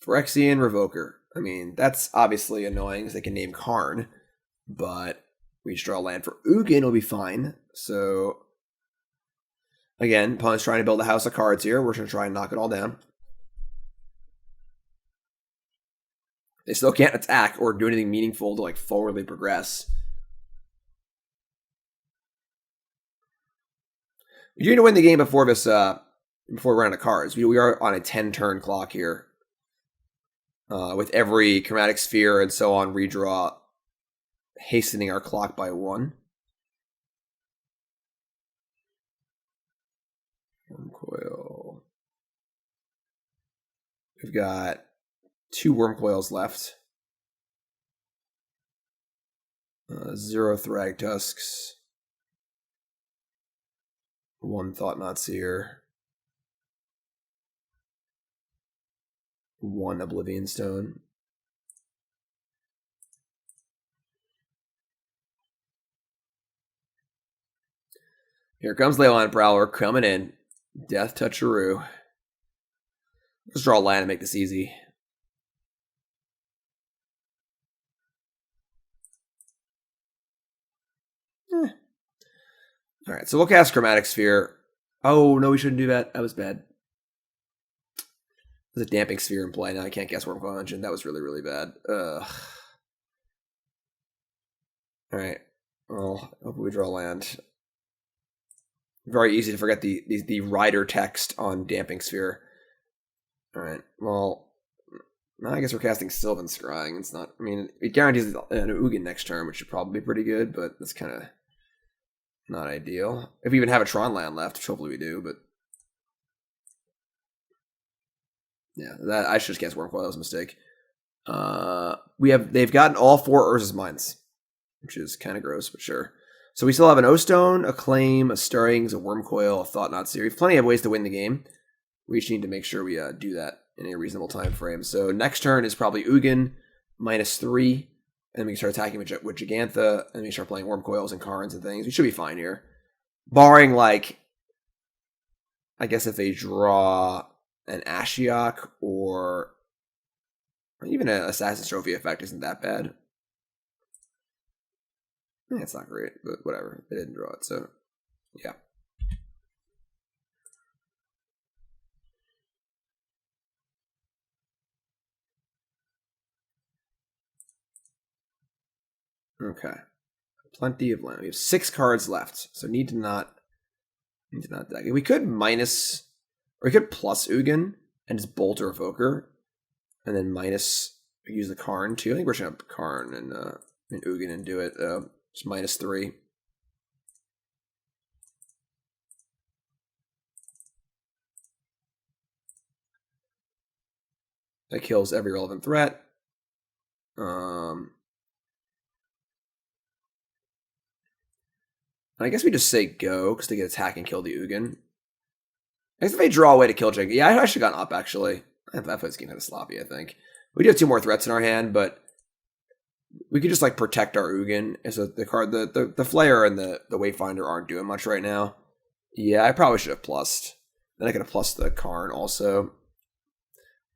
Phyrexian Revoker. I mean, that's obviously annoying because they can name Karn, but we just draw land for Ugin, will be fine. So, again, opponent's trying to build a house of cards here. We're going to try and knock it all down. They still can't attack or do anything meaningful to forwardly progress. We're going to win the game before this, before we run out of cards. We are on a 10-turn clock here. With every Chromatic Sphere and so on redraw, hastening our clock by 1. Wurmcoil. We've got 2 Wurmcoils left. 0 Thragtusks. 1 Thought-Knot Seer. 1 Oblivion Stone. Here comes Leyline Prowler coming in. Death Toucheroo. Let's draw a land and make this easy. Alright, so we'll cast Chromatic Sphere. Oh, no, we shouldn't do that. That was bad. There's a Damping Sphere in play. Now I can't cast Wurmcoil Engine. That was really, really bad. Ugh. Alright. Well, hope we draw land. Very easy to forget the rider text on Damping Sphere. Alright. Well, now I guess we're casting Sylvan Scrying. It's not... I mean, it guarantees an Ugin next turn, which should probably be pretty good, but that's kind of not ideal. If we even have a Tron land left, which hopefully we do, but... Yeah, that I should just cast Wurmcoil. That was a mistake. They've gotten all 4 Urza's Mines, which is kind of gross, but sure. So we still have an O-Stone, a Claim, a Stirrings, a Wurmcoil, a Thought-Knot Seer. We have plenty of ways to win the game. We just need to make sure we do that in a reasonable time frame. So next turn is probably Ugin, -3, and then we can start attacking with Jegantha, and we start playing Wurmcoils and Karns and things. We should be fine here. Barring, I guess if they draw an Ashiok or even an Assassin's Trophy effect isn't that bad. It's not great, but whatever. They didn't draw it, so yeah. Okay. Plenty of land. We have 6 cards left, so need to not deck. We could minus... Or we could plus Ugin and just bolt or Evoker, and then minus use the Karn too. I think we're just gonna Karn and Ugin and do it. Just -3. That kills every relevant threat. I guess we just say go, because they get attack and kill the Ugin. I guess if they draw a way to kill Jengatha. Yeah, I should have gone up, actually. I played this game kind of sloppy, I think. We do have 2 more threats in our hand, but we could just, like, protect our Ugin. So the card, the Flayer and the Wayfinder aren't doing much right now. Yeah, I probably should have plussed. Then I could have plussed the Karn also.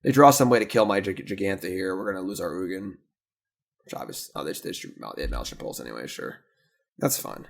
They draw some way to kill my Jegantha here. We're going to lose our Ugin. Which obviously, they had Maelstrom Pulse anyway, sure. That's fine.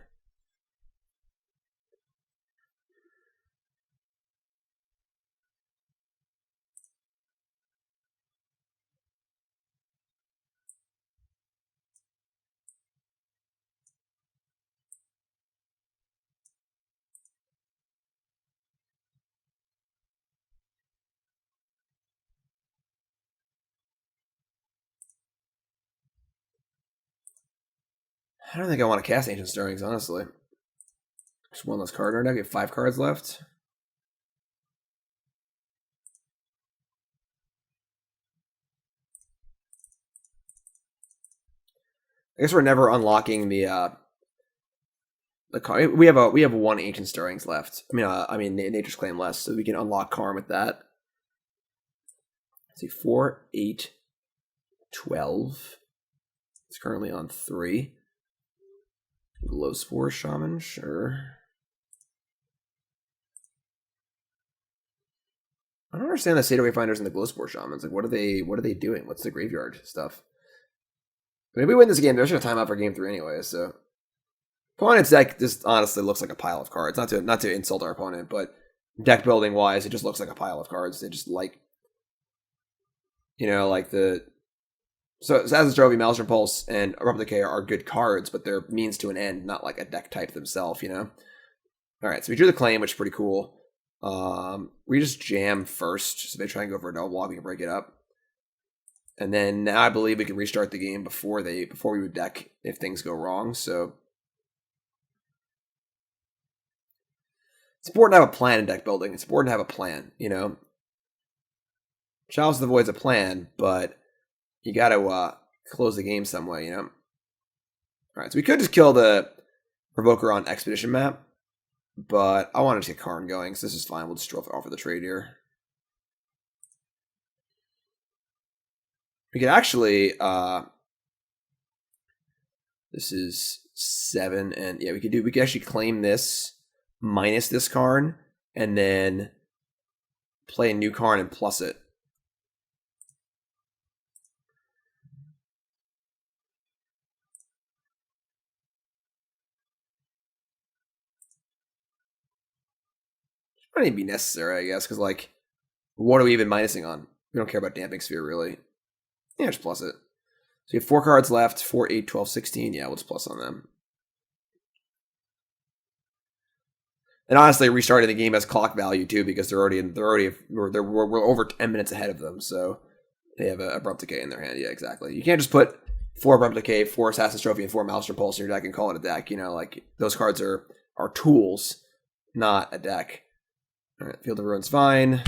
I don't think I want to cast Ancient Stirrings, honestly. Just one less card in our deck. We have 5 cards left. I guess we're never unlocking the card. We have 1 Ancient Stirrings left. I mean Nature's Claim less, so we can unlock Karn with that. Let's see, 4, 8, 12. It's currently on 3. Glowspore Shaman, sure. I don't understand the Seder Wayfinders and the Glowspore Shamans. Like, what are they doing? What's the graveyard stuff? But if we win this game, there's no timeout for game 3 anyway, so. Opponent's deck just honestly looks like a pile of cards. Not to insult our opponent, but deck building wise, it just looks like a pile of cards. They just like, like the. So Assassin's Trophy, Maelstrom Pulse, and Abrupt Decay are good cards, but they're means to an end, not like a deck type themselves, Alright, so we drew the Claim, which is pretty cool. We just jam first, so they try and go for a double block, we can break it up. And then now I believe we can restart the game before we would deck if things go wrong, so. It's important to have a plan in deck building. It's important to have a plan, Chalice of the Void's a plan, but you got to close the game some way, All right, so we could just kill the Provoker on Expedition map, but I wanted to get Karn going, so this is fine. We'll just offer the trade here. We could actually, this is 7, and yeah, we could actually claim this minus this Karn, and then play a new Karn and plus it. Might even be necessary, I guess, because, like, what are we even minusing on? We don't care about Damping Sphere, really. Yeah, just plus it. So you have 4 cards left, 4, 8, 12, 16. Yeah, we'll just plus on them. And honestly, restarting the game has clock value, too, because we're over 10 minutes ahead of them, so they have an Abrupt Decay in their hand. Yeah, exactly. You can't just put 4 Abrupt Decay, 4 Assassin's Trophy, and 4 Maelstrom Pulse in your deck and call it a deck. Like, those cards are tools, not a deck. All right, Field of Ruin's fine. I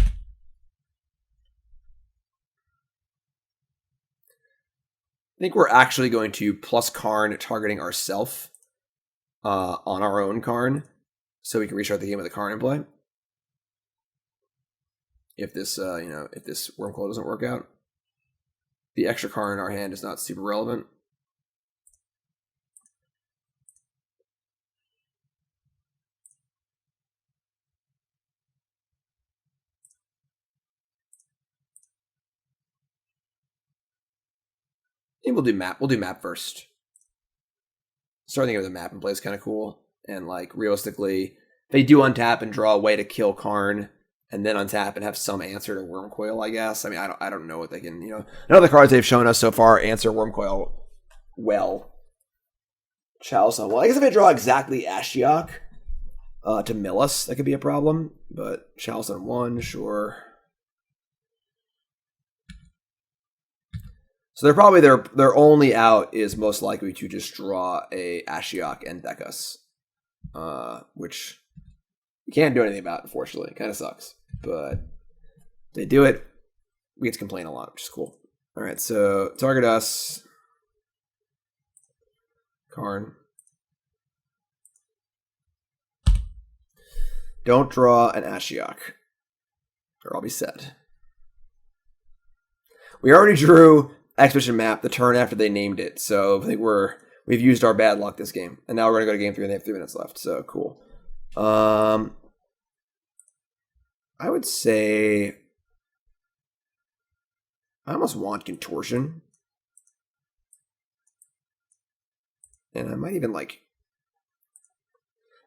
think we're actually going to plus Karn targeting ourself on our own Karn, so we can restart the game with a Karn in play. If this, if this Wurmcoil doesn't work out, the extra Karn in our hand is not super relevant. And we'll do map. We'll do map first. Starting with a map in play is kind of cool. And, like, realistically, they do untap and draw a way to kill Karn, and then untap and have some answer to Wurmcoil, I guess. I mean, I don't know what they can, None of the cards they've shown us so far answer Wurmcoil well. Chalice on 1. I guess if they draw exactly Ashiok to mill us, that could be a problem. But Chalice on 1, sure. So they're probably their only out is most likely to just draw a Ashiok and deck us, which you can't do anything about. Unfortunately, it kind of sucks, but they do it. we get to complain a lot, which is cool. All right, so target us. Karn. Don't draw an Ashiok, or I'll be sad. We already drew Expedition Map the turn after they named it, so I think we've used our bad luck this game, and now we're gonna go to game 3, and they have 3 minutes left. So cool. I would say I almost want Contortion, and I might even like.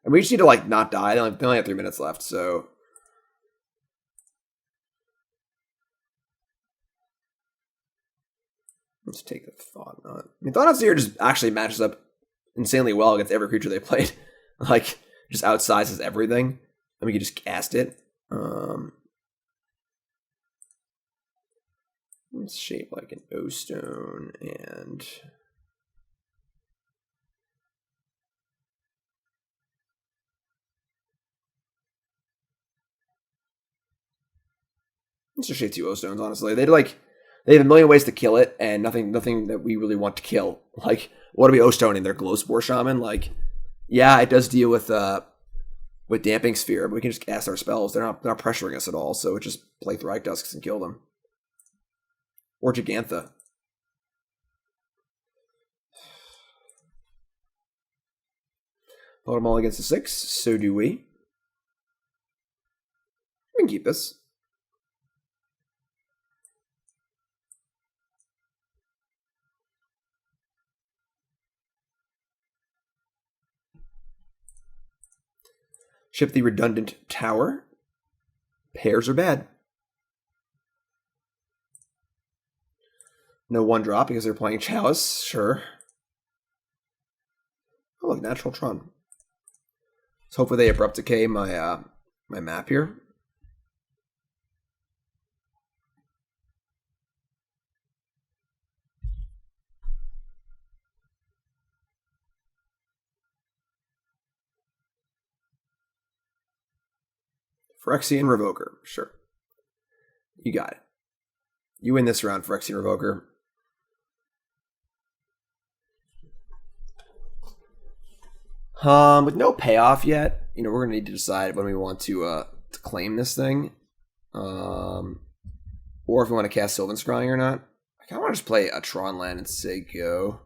And we just need to like not die. They only have 3 minutes left, so. Let's take the Thought-Knot. I mean, Thought-Knot Seer just actually matches up insanely well against every creature they played. Like, just outsizes everything. And we can just cast it. It's shaped like an O-Stone and. It's just shape 2 O-Stones, honestly. They have a million ways to kill it, and nothing that we really want to kill. Like, what are we O-Stoning? Their Glowspore Shaman? Like, yeah, it does deal with Damping Sphere, but we can just cast our spells. They're not pressuring us at all, so we just play Thragtusks and kill them. Or Jegantha. Put them all against the 6, so do we. We can keep this. Ship the redundant tower. Pairs are bad. No 1-drop because they're playing Chalice. Sure. Oh, look, Natural Tron. So hopefully they Abrupt Decay my my map here. Phyrexian Revoker. Sure. You got it. You win this round, Phyrexian Revoker. With no payoff yet, we're going to need to decide when we want to claim this thing. Or if we want to cast Sylvan Scrying or not. I kind of want to just play a Tron land and say go.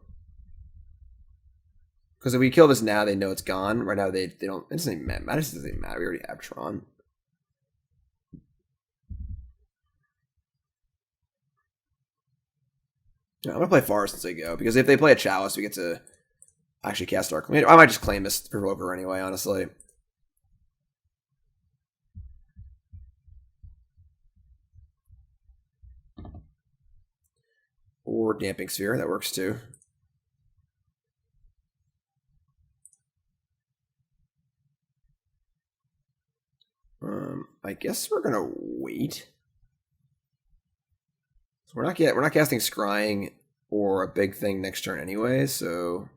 Because if we kill this now, they know it's gone. Right now, they don't. It doesn't even matter. It doesn't even matter. We already have Tron. Yeah, I'm going to play Forest and say go. Because if they play a Chalice, we get to actually cast Dark. I might just claim this Provoker anyway, honestly. Or Damping Sphere. That works too. I guess we're gonna wait. So we're not casting Scrying or a big thing next turn anyway, so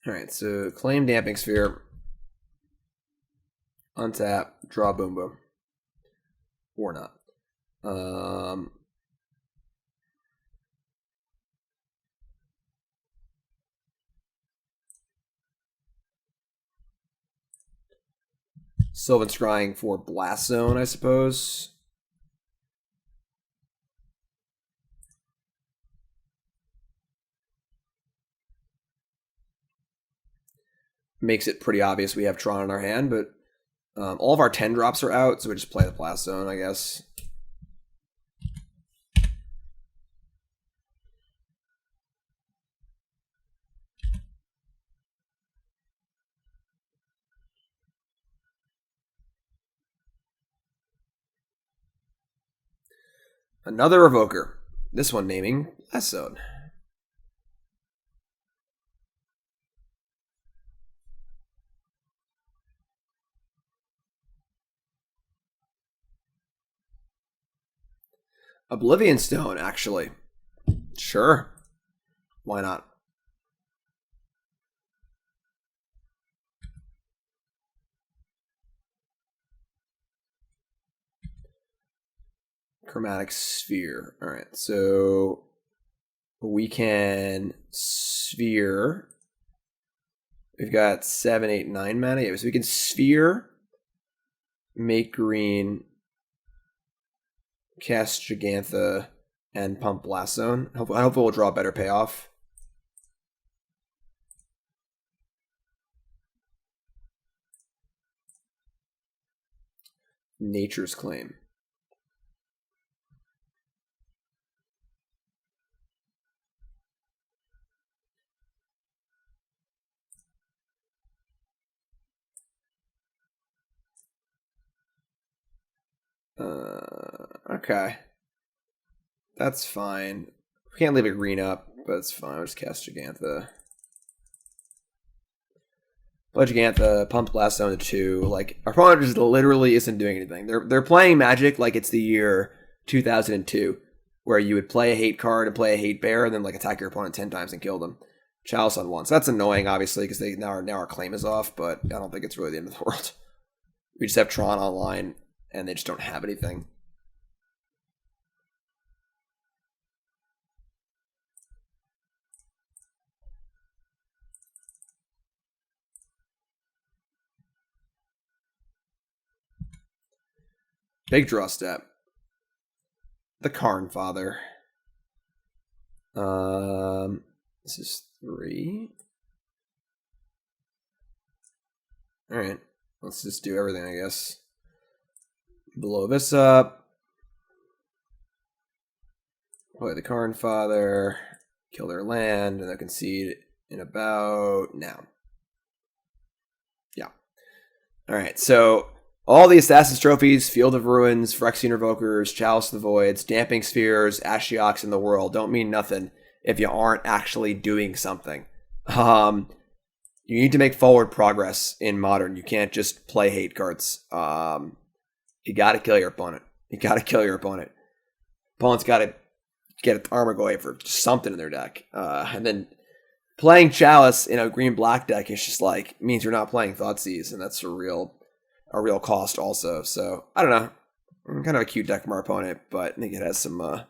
alright, so claim Damping Sphere. Untap, draw Boom Boom. Or not. Sylvan Scrying for Blast Zone, I suppose. Makes it pretty obvious we have Tron in our hand, but all of our 10 drops are out, so we just play the Blast Zone, I guess. Another Revoker. This one naming Blast Zone. Oblivion Stone, actually. Sure. Why not? Chromatic Sphere. All right, so we can Sphere. We've got 7, 8, 9 mana. Yeah, so we can Sphere, make green, cast Jegantha, and pump Blast Zone. I hope we'll draw a better payoff. Nature's Claim. Okay. That's fine. We can't leave a green up, but it's fine. I'll just cast Jegantha. Play Jegantha, pump Blast Zone to 2. Like, our opponent just literally isn't doing anything. They're playing Magic like it's the year 2002, where you would play a hate card and play a hate bear, and then like attack your opponent 10 times and kill them. Chalice on 1. So that's annoying, obviously, because now our claim is off, but I don't think it's really the end of the world. We just have Tron online, and they just don't have anything. Big draw step. The Karn Father. This is 3. Alright. Let's just do everything, I guess. Blow this up. Play the Karn Father. Kill their land, and they'll concede in about now. Yeah. Alright, so all the Assassin's Trophies, Field of Ruins, Phyrexian Revokers, Chalice of the Voids, Damping Spheres, Ashioks in the world don't mean nothing if you aren't actually doing something. You need to make forward progress in Modern. You can't just play hate cards. You got to kill your opponent. Opponent's got to get an Armagoy for something in their deck. And then playing Chalice in a green-black deck is just like, means you're not playing Thoughtseize, and that's a real cost also. So I don't know. Kind of a cute deck from our opponent, but I think it has some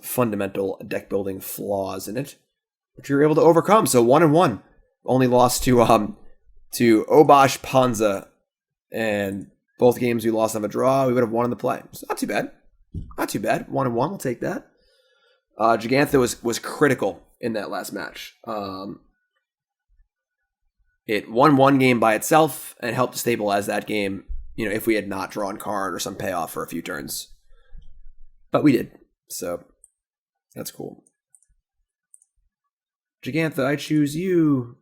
fundamental deck building flaws in it, which you're able to overcome. So 1-1, only lost to Obosh Panza, and both games we lost on a draw. We would have won in the play. So not too bad. 1-1, we'll take that. Jegantha was critical in that last match. It won one game by itself and helped to stabilize that game, if we had not drawn Karn or some payoff for a few turns. But we did, so that's cool. Jegantha, I choose you.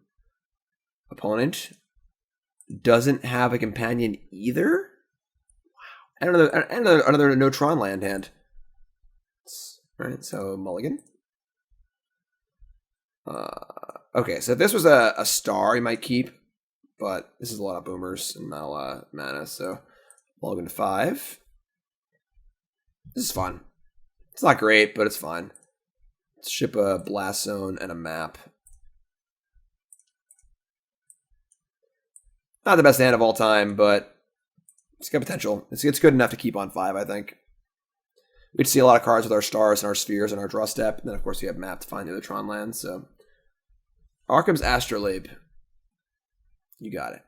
Opponent doesn't have a companion either? Wow. And another no Tron land hand. Alright, so mulligan. Okay, so if this was a star, you might keep, but this is a lot of boomers and not a lot of mana, so mulligan to 5. This is fun. It's not great, but it's fine. Let's ship a Blast Zone and a map. Not the best hand of all time, but it's got potential. It's good enough to keep on 5, I think. We'd see a lot of cards with our stars and our spheres and our draw step, and then of course we have map to find the other Tron lands, so Arkham's Astrolabe. You got it.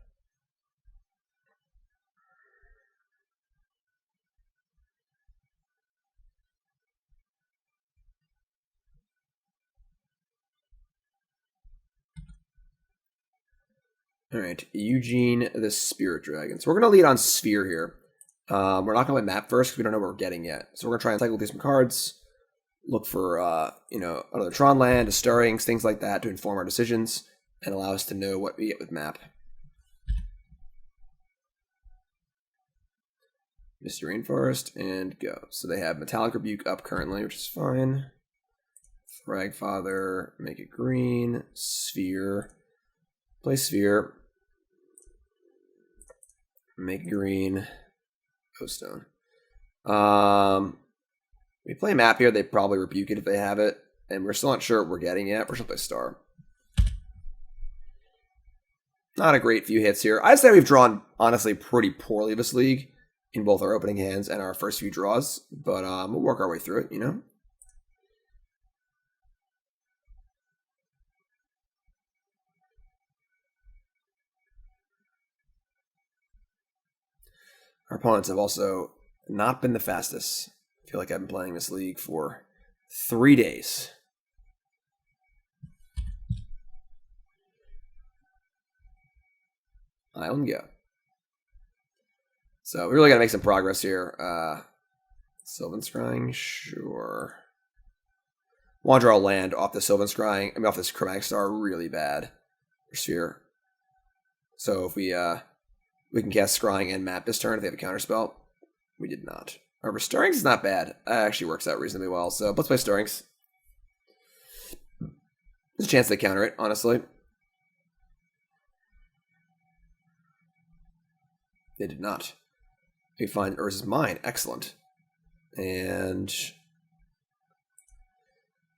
All right, Eugene the Spirit Dragon. So we're going to lead on Sphere here. We're not going to play map first because we don't know what we're getting yet. So we're going to try and cycle through some cards, look for another Tron land, a stirrings, things like that to inform our decisions and allow us to know what we get with map. Misty Rainforest and go. So they have Metallic Rebuke up currently, which is fine. Thragfather, make it green. Sphere. Play Sphere. Make it green. Stone. We play a map here, they probably rebuke it if they have it. And we're still not sure what we're getting yet. We're still play Star. Not a great few hits here. I'd say we've drawn, honestly, pretty poorly this league in both our opening hands and our first few draws. But we'll work our way through it, you know? Our opponents have also not been the fastest. I feel like I've been playing this league for 3 days. Island go. So we really got to make some progress here. Sylvan Scrying, sure. Want to draw land off the Sylvan Scrying. I mean, off this Chromatic Star, really bad for Sphere. So if we can cast Scrying and map this turn if they have a counterspell. We did not. However, Stirrings is not bad. It actually works out reasonably well. So let's play Stirrings. There's a chance they counter it, honestly. They did not. We find Urza's Mine. Excellent. And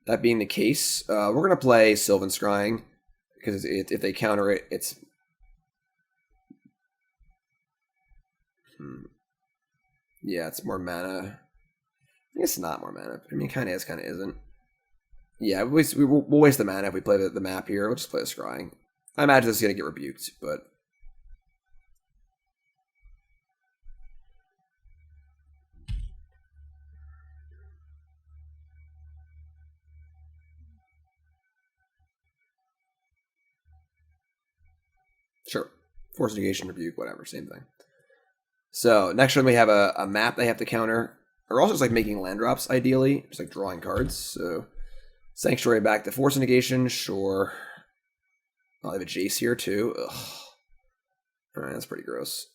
that being the case, we're going to play Sylvan Scrying because if they counter it, it's... Yeah, it's more mana. I guess it's not more mana. I mean, it kind of is, kind of isn't. Yeah, we'll waste the mana if we play the map here. We'll just play a Scrying. I imagine this is going to get rebuked, but... Sure. Force negation, rebuke, whatever, same thing. So next turn we have a map they have to counter. Or also just like making land drops, ideally. Just like drawing cards. So Sanctuary back to force negation, sure. I'll have a Jace here too. Ugh. Alright, that's pretty gross.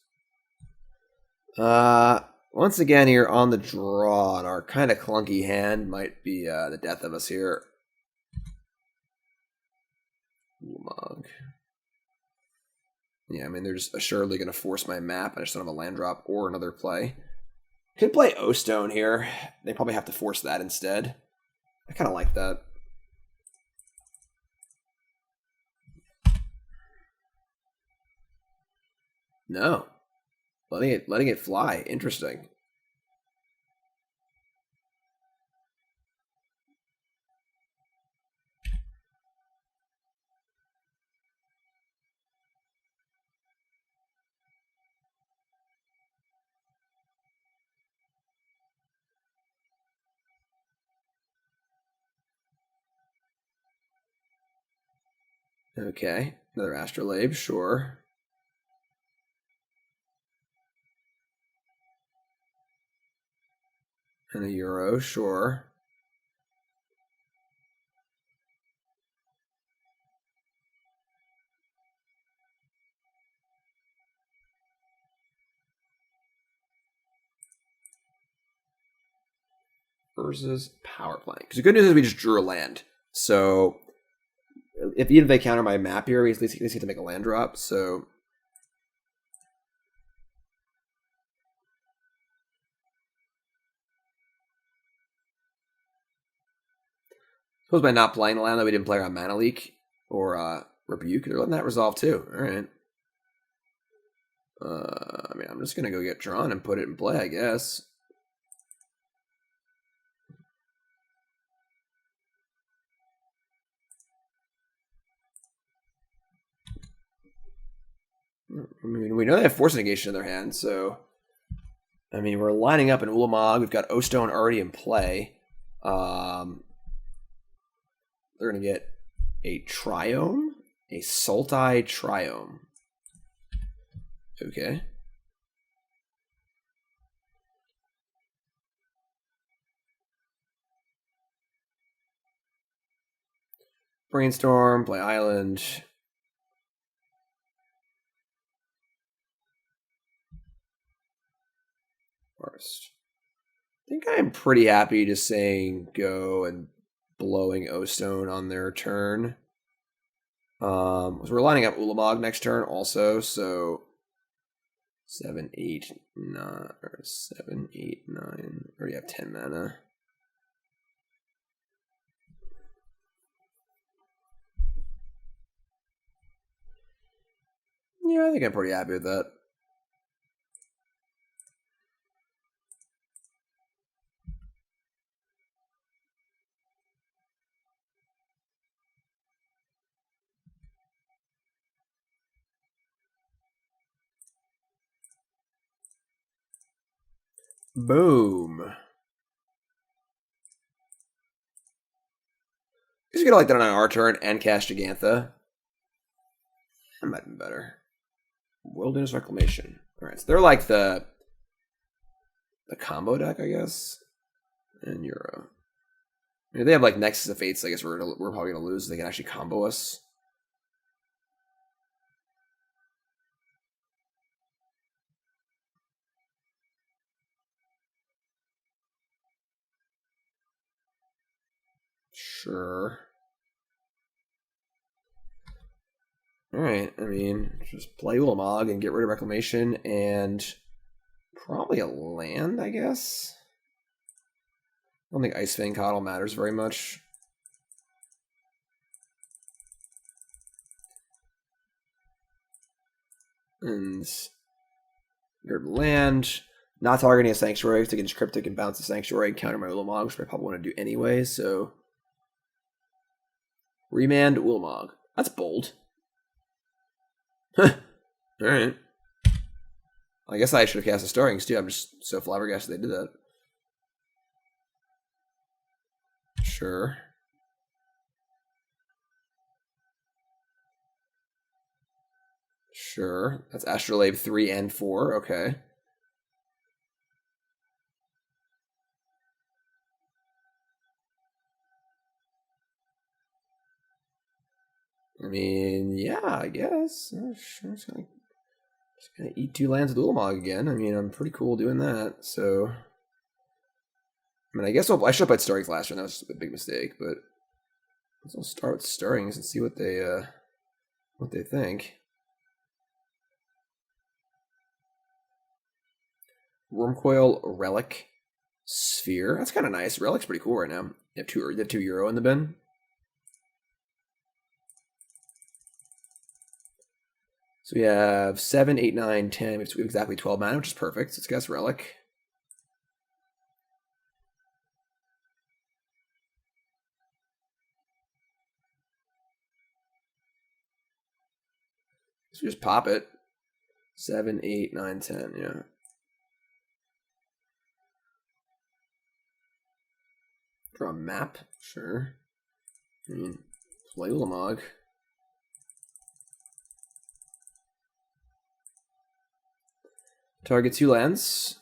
Once again here on the draw, and our kind of clunky hand might be the death of us here. Ulamog. Yeah, I mean, they're just assuredly going to force my map. I just don't have a land drop or another play. Could play O-Stone here. They probably have to force that instead. I kind of like that. No. Letting it fly. Interesting. Okay, another Astrolabe, sure. And a Euro, sure. Versus power playing. Because the good news is we just drew a land. So if even if they counter my map here, we at least get to make a land drop. So suppose by not playing the land that we didn't play on Mana Leak or Rebuke, they're letting that resolve too. Alright. I mean, I'm just gonna go get drawn and put it in play, I guess. I mean, we know they have force negation in their hand, so I mean, we're lining up an Ulamog. We've got O-Stone already in play. They're gonna get a Triome, a Sultai Triome. Okay. Brainstorm, play Island. Forest. I think I'm pretty happy just saying go and blowing O-Stone on their turn. So we're lining up Ulamog next turn also, so 7, 8, 9, or 7, 8, 9. Already have 10 mana. Yeah, I think I'm pretty happy with that. Boom. Because you could like that on our turn and cast Jegantha. That might be better. Wilderness Reclamation. Alright, so they're like the combo deck, I guess. And you're I mean, they have like Nexus of Fates, I guess we're probably gonna lose. They can actually combo us. Sure. Alright, I mean, just play Ulamog and get rid of Reclamation and probably a land, I guess. I don't think Icefang Coddle matters very much. And your land, not targeting a Sanctuary, so against Cryptic and bounce the Sanctuary, counter my Ulamog, which I probably want to do anyway, so. Remand Ulamog. That's bold. Alright. I guess I should have cast the Starrings too. I'm just so flabbergasted they did that. Sure. Sure. That's Astrolabe 3 and 4. Okay. I mean, yeah, I guess. I'm just gonna eat 2 lands with Ulamog again. I mean, I'm pretty cool doing that, so. I mean, I guess I should have played Starrings last turn. That was a big mistake, but let's start with Starrings and see what they think. Wurmcoil Relic Sphere. That's kind of nice. Relic's pretty cool right now. You have 2 euro in the bin. So we have 7, 8, 9, 10. We have exactly 12 mana, which is perfect. Let's cast Relic. So we just pop it. 7, 8, 9, 10. Yeah. Draw a map. Sure. I mean, play Ulamog. Target 2 lands.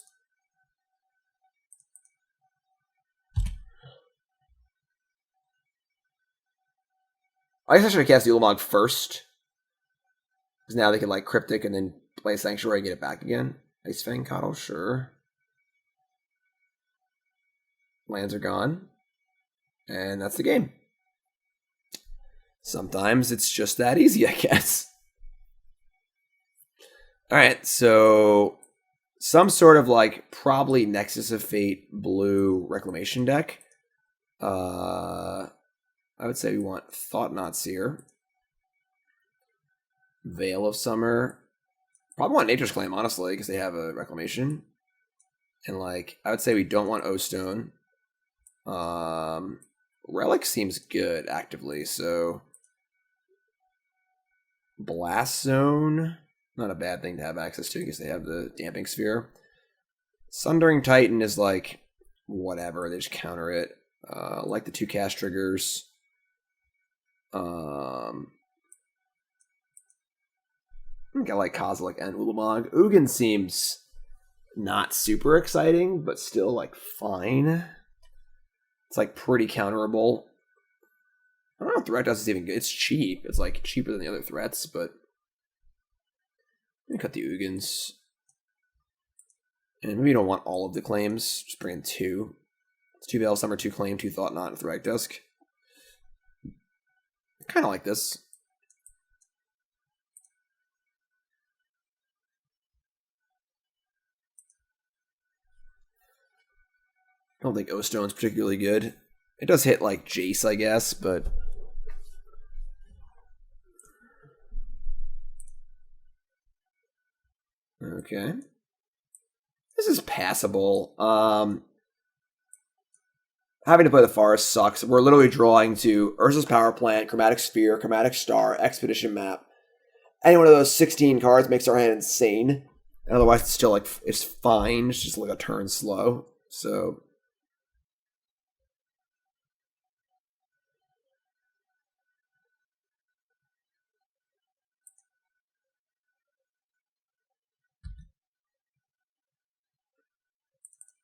I guess I should have cast the Ulamog first. Because now they can like Cryptic and then play Sanctuary and get it back again. Icefang Coddle, sure. Lands are gone. And that's the game. Sometimes it's just that easy, I guess. Alright, so some sort of like probably Nexus of Fate blue Reclamation deck. I would say we want Thought-Knot Seer. Veil of Summer. Probably want Nature's Claim, honestly, because they have a Reclamation. And like, I would say we don't want O-Stone. Relic seems good actively, so Blast Zone, not a bad thing to have access to because they have the Damping Sphere. Sundering Titan is like whatever, they just counter it. Like the 2 cast triggers. I think I like Kozilek and Ulamog. Ugin seems not super exciting, but still like fine. It's like pretty counterable. I don't know if Thragtusk is even good. It's cheap. It's like cheaper than the other threats, but let me cut the Ugins. And maybe you don't want all of the claims. Just bring in 2. It's 2 Veil Summer, 2 Claim, 2 Thought-Knot, and Thragtusk. Kind of like this. I don't think O-Stone's particularly good. It does hit like Jace, I guess, but Okay. This is passable. Having to play the forest sucks. We're literally drawing to Urza's Power Plant, Chromatic Sphere, Chromatic Star, Expedition Map. Any one of those 16 cards makes our hand insane. And otherwise, it's still like, it's fine. It's just like a turn slow. So.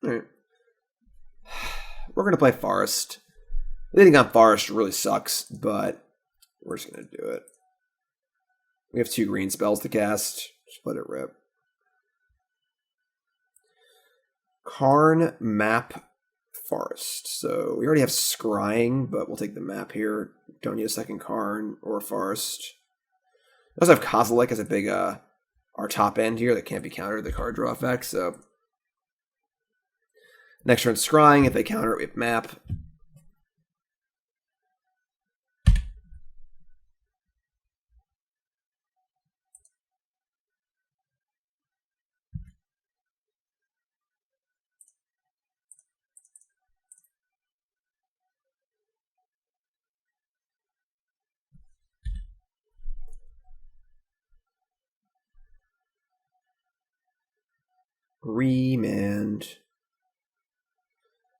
All right. We're going to play Forest. Leading on Forest really sucks, but we're just going to do it. We have 2 green spells to cast. Just let it rip. Karn Map Forest. So we already have Scrying, but we'll take the map here. Don't need a second Karn or a Forest. We also have Kozilek as a big, our top end here that can't be countered, the card draw effect, so. Next turn, Scrying. If they counter it, we have Map. Remand.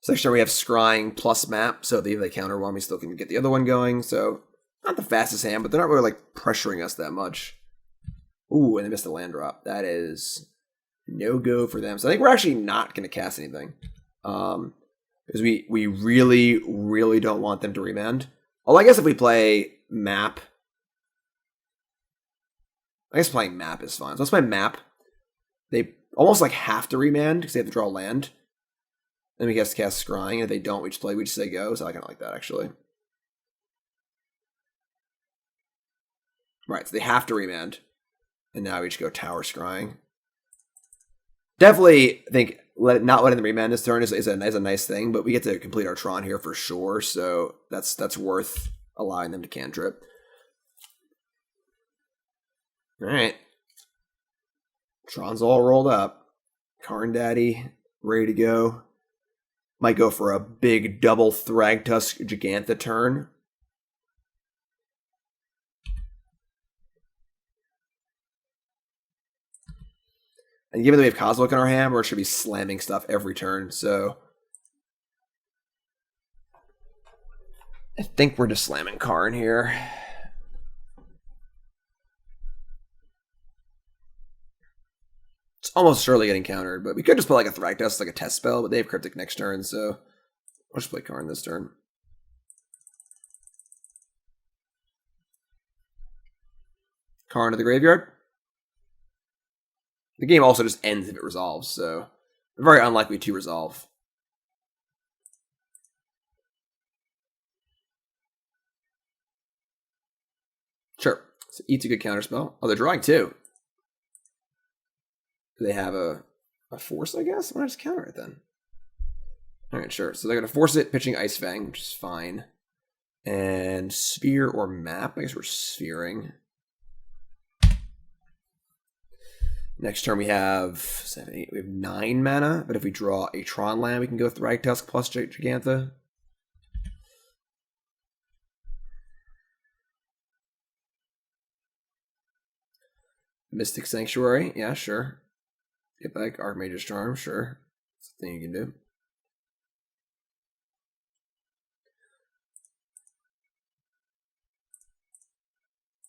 So next turn we have Scrying plus Map, so if they counter one, we still can get the other one going. So not the fastest hand, but they're not really like pressuring us that much. Ooh, and they missed a land drop. That is no go for them. So I think we're actually not going to cast anything. Because we really, really don't want them to remand. Well, I guess if we play Map, I guess playing Map is fine. So let's play Map. They almost like have to remand because they have to draw land. Then we cast Scrying, and if they don't, we just say go. So I kind of like that, actually. Right, so they have to remand. And now we just go Tower Scrying. Definitely think not letting them remand this turn is a nice thing, but we get to complete our Tron here for sure, so that's worth allowing them to cantrip. Alright. Tron's all rolled up. Karn Daddy, ready to go. Might go for a big double Thragtusk Jegantha turn. And given that we have Kozilek in our hand, we should be slamming stuff every turn, so I think we're just slamming Karn here. It's almost surely getting countered, but we could just put like a Thragtusk, like a test spell, but they have Cryptic next turn, so we'll just play Karn this turn. Karn to the graveyard. The game also just ends if it resolves, so very unlikely to resolve. Sure. So Eat's a good counterspell. Oh, they're drawing 2. Do they have a force, I guess? Why not just counter it then? Alright, sure. So they're going to force it, pitching Ice Fang, which is fine. And Sphere or Map. I guess we're sphering. Next turn we have 7, 8. We have 9 mana, but if we draw a Tron land, we can go Thragtusk plus Jegantha. Mystic Sanctuary, yeah, sure. Get back Archmage's Charm, sure. That's a thing you can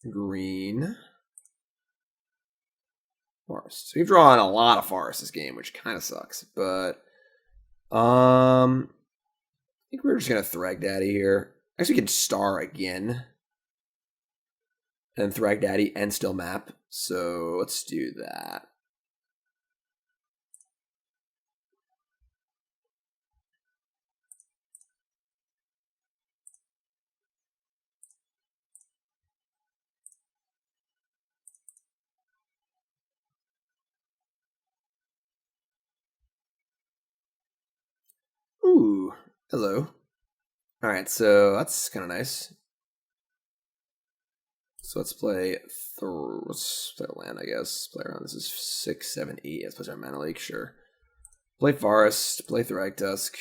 do. Green. Forest. So we've drawn a lot of forest this game, which kind of sucks. But I think we're just gonna Thrag Daddy here. I guess we can Star again. And Thrag Daddy and still Map. So let's do that. Ooh, hello. Alright, so that's kind of nice. So let's play let's play a land, I guess. Play around. This is 6, 7, 8. Let's play our mana leak, sure. Play Forest, play Thragtusk.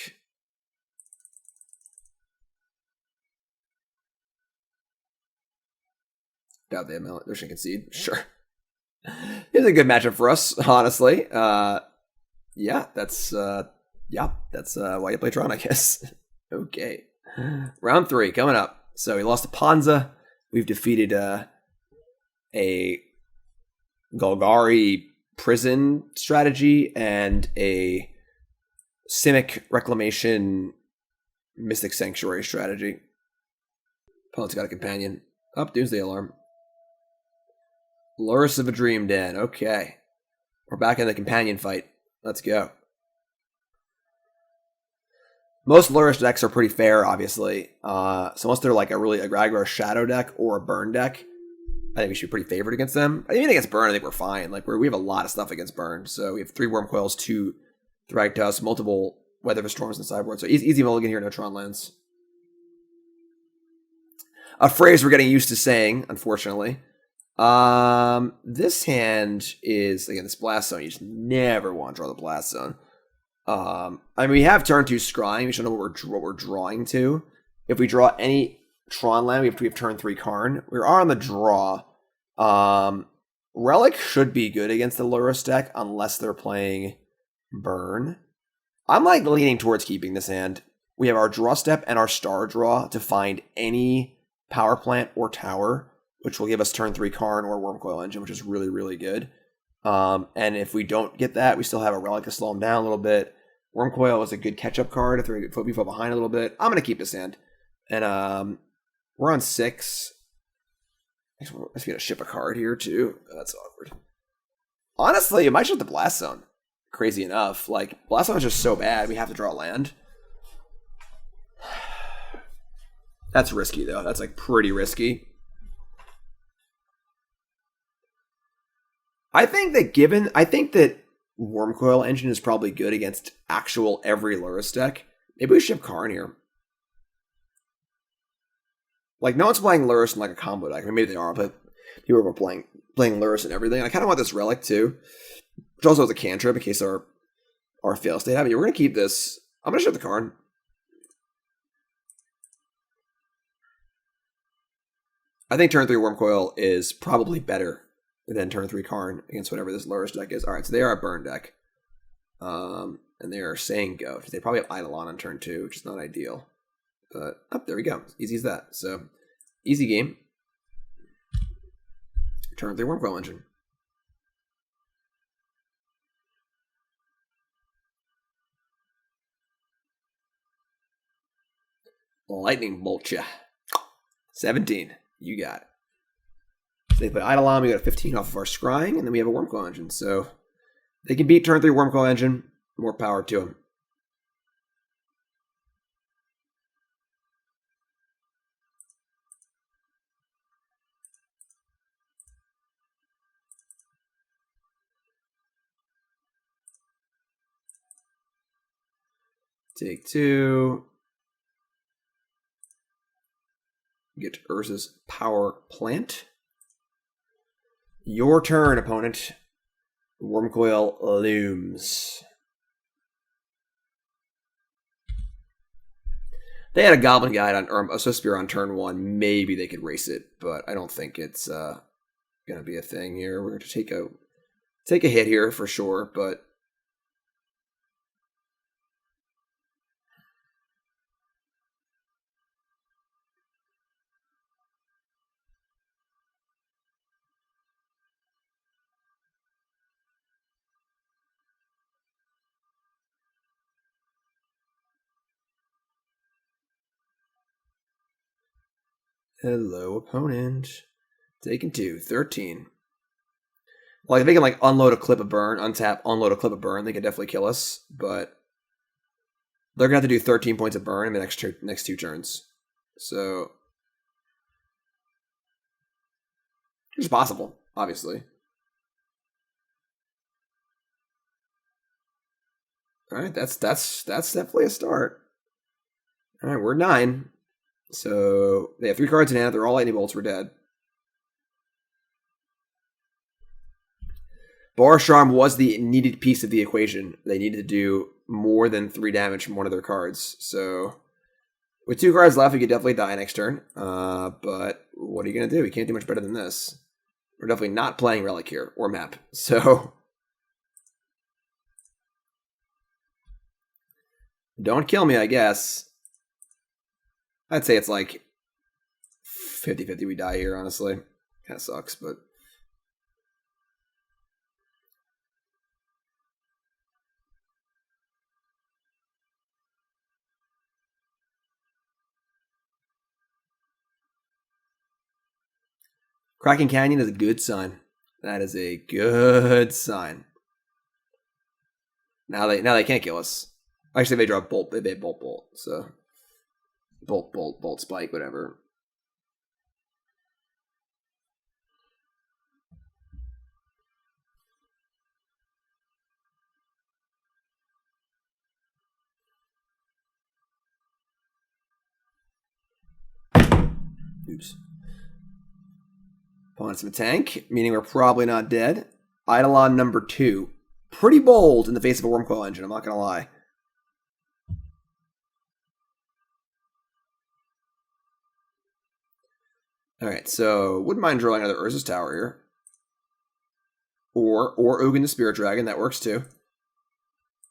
Doubt they have Mallet. They're concede. Sure. It's a good matchup for us, honestly. Yeah, that's why you play Tron, I guess. Okay. Round 3 coming up. So we lost to Ponza. We've defeated a Golgari prison strategy and a Simic Reclamation Mystic Sanctuary strategy. Opponent's got a companion. Up, Doomsday Alarm. Lurrus of a Dream Den. Okay. We're back in the companion fight. Let's go. Most Lurrus decks are pretty fair, obviously. So unless they're like a really aggro shadow deck or a burn deck, I think we should be pretty favored against them. Even against burn, I think we're fine. Like we have a lot of stuff against burn. So we have 3 Wurmcoils, 2 Thragtusk, multiple Weather of Storms in the sideboard. So easy mulligan here, no Tron lands. A phrase we're getting used to saying, unfortunately. This hand is, again, this Blast Zone. You just never want to draw the Blast Zone. I mean, we have turn 2 Scrying. We should know what we're drawing to. If we draw any Tron land, we have turn 3 Karn. We are on the draw. Relic should be good against the Lurrus deck unless they're playing burn. I'm like leaning towards keeping this hand. We have our draw step and our star draw to find any power plant or tower, which will give us turn 3 Karn or Wurmcoil Engine, which is really, really good. And if we don't get that, we still have a Relic to slow them down a little bit. Wurmcoil is a good catch-up card if we fall behind a little bit. I'm going to keep this hand. And we're on 6. I guess we're going to ship a card here, too. Oh, that's awkward. Honestly, it might shut the Blast Zone. Crazy enough. Like, Blast Zone is just so bad, we have to draw land. That's risky, though. That's, like, pretty risky. I think that Wurmcoil Engine is probably good against actual every Lurrus deck. Maybe we ship Karn here. Like, no one's playing Lurrus in like a combo deck. I mean, maybe they are, but people are playing Lurrus and everything. I kind of want this Relic too, which also has a cantrip in case our fail state happens. We're gonna keep this. I'm gonna ship the Karn. I think turn 3 Wurmcoil is probably better than turn 3 Karn against whatever this Lurrus deck is. All right, so they are a burn deck. And they are saying go. They probably have Eidolon on turn 2, which is not ideal. But, there we go. Easy as that. So, easy game. Turn 3 Wurmcoil Engine. Lightning Bolt ya. 17. You got it. So they put Eidolon, we got a 15 off of our Scrying, and then we have a Wurmcoil Engine. So they can beat turn 3 Wurmcoil Engine. More power to them. Take 2. Get Urza's Power Plant. Your turn, opponent. Wurmcoil looms. They had a Goblin Guide on, or a Spear on turn 1. Maybe they could race it, but I don't think it's going to be a thing here. We're going to take a hit here for sure, but hello, opponent. Taking 2. 13. Well, if they can, like, unload a clip of burn, untap, unload a clip of burn, they can definitely kill us, but they're going to have to do 13 points of burn in the next 2 turns. So, it's possible, obviously. All right, that's definitely a start. All right, we're 9. So they have 3 cards in hand. They're all lightning bolts. We're dead. Boros Charm was the needed piece of the equation. They needed to do more than 3 damage from one of their cards. So with 2 cards left, we could definitely die next turn. But what are you going to do? We can't do much better than this. We're definitely not playing Relic here, or Map. So don't kill me, I guess. I'd say it's like 50-50 we die here, honestly. Kind of sucks, but... Kraken Canyon is a good sign. That is a good sign. Now they can't kill us. Actually, they draw Bolt. They made Bolt. So Bolt, Spike, whatever. Oops. Opponent's in a tank, meaning we're probably not dead. Eidolon number 2. Pretty bold in the face of a Wurmcoil Engine, I'm not going to lie. Alright, so wouldn't mind drawing another Urza's Tower here. Or Ugin the Spirit Dragon, that works too.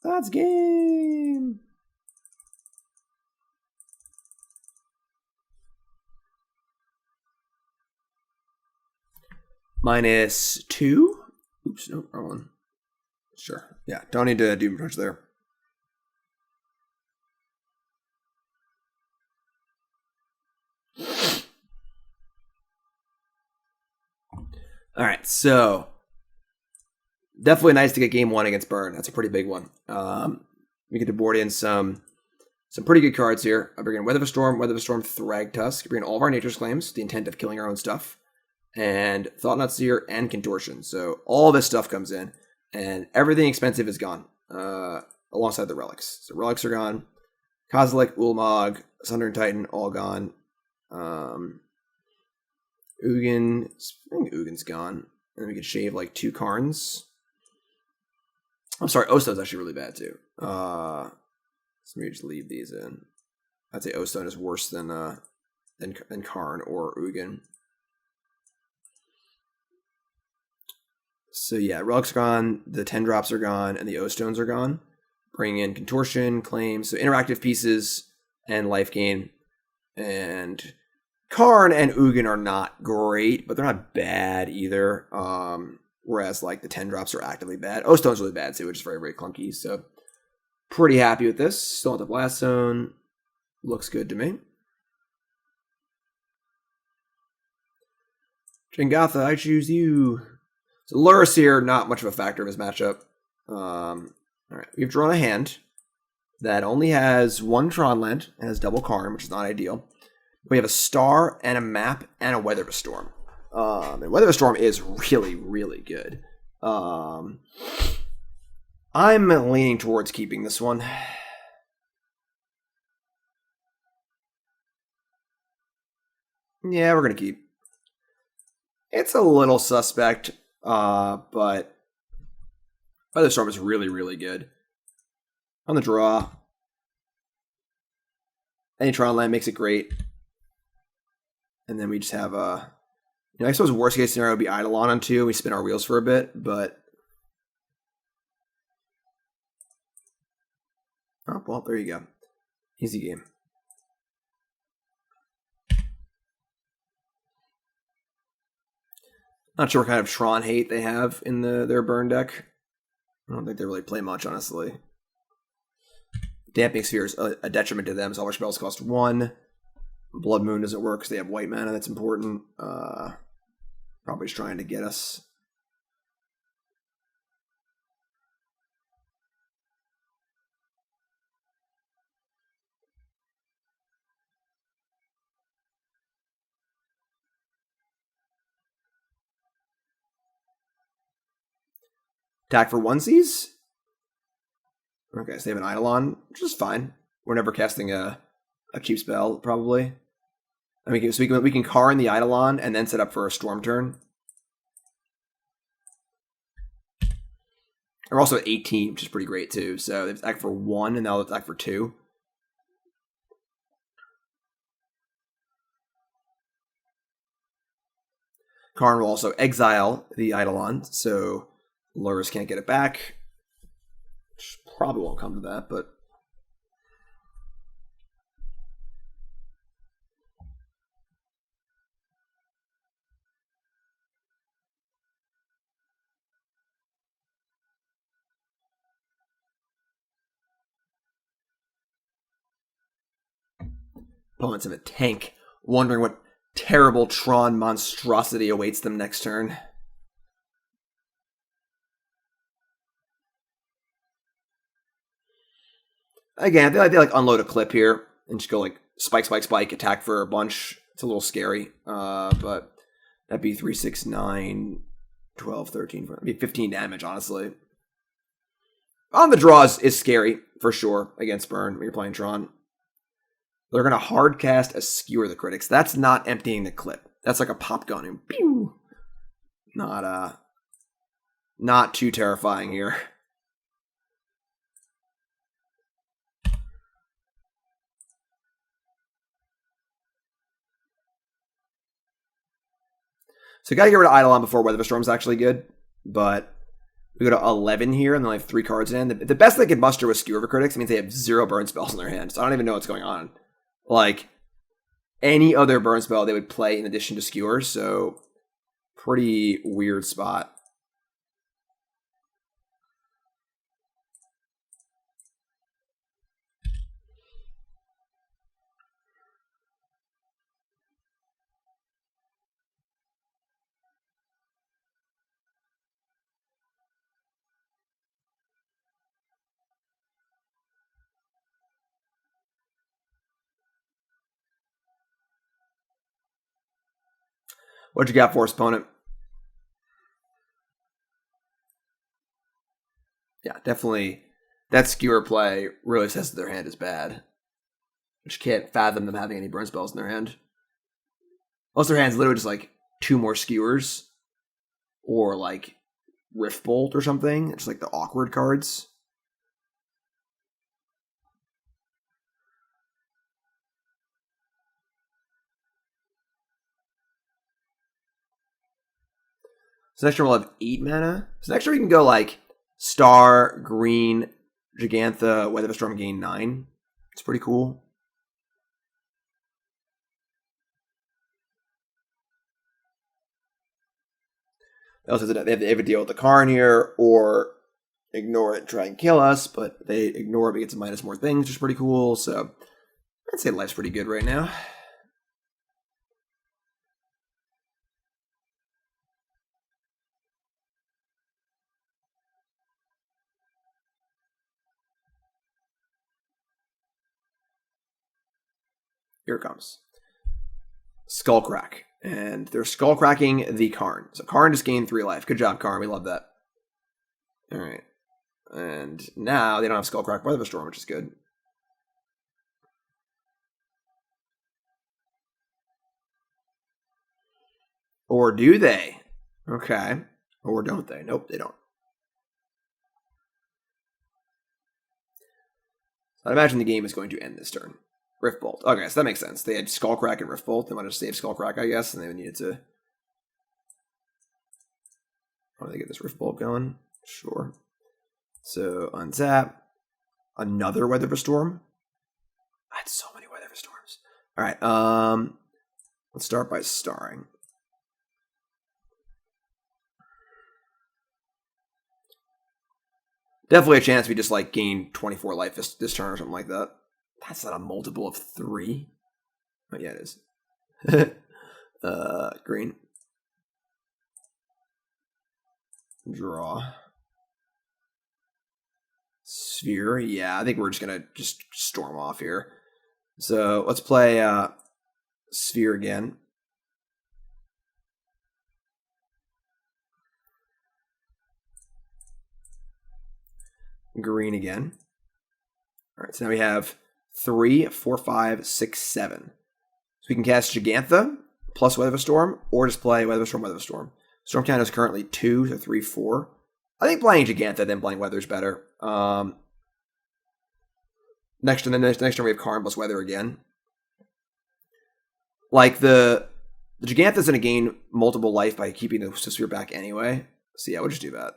That's game! -2? Oops, no, wrong one. Sure. Yeah, don't need to do much there. Alright, so definitely nice to get game 1 against Burn. That's a pretty big one. We get to board in some pretty good cards here. I bring in Weather of a Storm, Thragtusk. Bring in all of our Nature's Claims, the intent of killing our own stuff. And Thought-Knot Seer and Contortion. So all this stuff comes in, and everything expensive is gone, alongside the relics. So relics are gone. Kozilek, Ulamog, Sundering Titan, all gone. Ugin, I think Ugin's gone. And then we could shave like 2 Karns. I'm sorry, O-Stone's actually really bad too. So maybe just leave these in. I'd say O-Stone is worse than Karn or Ugin. So yeah, relics are gone, the 10 drops are gone, and the O-Stones are gone. Bring in Contortion, Claims, so interactive pieces, and life gain. And Karn and Ugin are not great, but they're not bad either. Whereas like the 10 drops are actively bad. O-Stone's really bad too, which is very, very clunky. So pretty happy with this. Still at the Blast Zone. Looks good to me. Jengatha, I choose you. So Lurrus here, not much of a factor of his matchup. Alright, we've drawn a hand that only has 1 Tron land and has double Karn, which is not ideal. We have a Star and a Map and a Weather of a Storm. And Weather of a Storm is really, really good. I'm leaning towards keeping this one. Yeah, we're going to keep. It's a little suspect. But Weather Storm is really, really good. On the draw, any Tron land makes it great. And then we just have I suppose worst case scenario would be Eidolon on 2. We spin our wheels for a bit, but oh well, there you go. Easy game. Not sure what kind of Tron hate they have in their burn deck. I don't think they really play much, honestly. Damping Sphere is a detriment to them, so all their spells cost 1. Blood Moon doesn't work because they have white mana, that's important. Probably just trying to get us. Attack for onesies? Okay, so they have an Eidolon, which is fine. We're never casting a cheap spell, probably. I mean, so we can Karn the Eidolon and then set up for a Storm turn. They're also at 18, which is pretty great too. So they've attacked for 1, and now they've attacked for 2. Karn will also exile the Eidolon, so Lurrus can't get it back. Which probably won't come to that, but... Opponents in a tank, wondering what terrible Tron monstrosity awaits them next turn. Again, I feel like unload a clip here and just go like spike, spike, spike, attack for a bunch. It's a little scary, but that'd be 3, 6, 9, 12, 13, that'd be 15 damage, honestly. On the draws is scary, for sure, against Burn when you're playing Tron. They're going to hard cast a Skewer the Critics. That's not emptying the clip. That's like a pop gun and pew. Not too terrifying here. So got to get rid of Eidolon before Weather of Storm's actually good. But we go to 11 here and then have 3 cards in. The best they could muster was Skewer the Critics. It means they have 0 burn spells in their hand. So I don't even know what's going on. Like, any other burn spell they would play in addition to Skewer, so pretty weird spot. What'd you got for us, opponent? Yeah, definitely. That Skewer play really says that their hand is bad. Which can't fathom them having any burn spells in their hand. Most of their hand's literally just like 2 more Skewers. Or like Rift Bolt or something. It's like the awkward cards. So next turn we'll have 8 mana. So next turn we can go like Star, Green, Jegantha, Weather of a Storm, gain 9. It's pretty cool. They also have to deal with the Karn here, or ignore it and try and kill us, but they ignore it, but gets to minus more things, which is pretty cool. So I'd say life's pretty good right now. Here it comes. Skullcrack. And they're skullcracking the Karn. So Karn just gained 3 life. Good job, Karn. We love that. Alright. And now they don't have Skullcrack Weather of a Storm, which is good. Or do they? Okay. Or don't they? Nope, they don't. I imagine the game is going to end this turn. Rift Bolt. Okay, so that makes sense. They had Skullcrack and Rift Bolt. They wanted to save Skullcrack, I guess, and they needed to... How do they get this Rift Bolt going? Sure. So, untap. Another Weather of a Storm. I had so many Weather of a Storms. Alright, let's start by starring. Definitely a chance we just, like, gain 24 life this turn or something like that. That's not a multiple of 3. Oh, yeah, it is. Green. Draw. Sphere. Yeah, I think we're just going to just storm off here. So let's play Sphere again. Green again. All right, so now we have 3, 4, 5, 6, 7. So we can cast Jegantha plus Weather of a Storm, or just play Weather of a Storm, Weather of a Storm. Storm count is currently 2, so 3, 4. I think playing Jegantha then playing Weather's better. Next turn we have Karn plus Weather again. Like the Jegantha's going to gain multiple life by keeping the Sphere back anyway. So yeah, we'll just do that.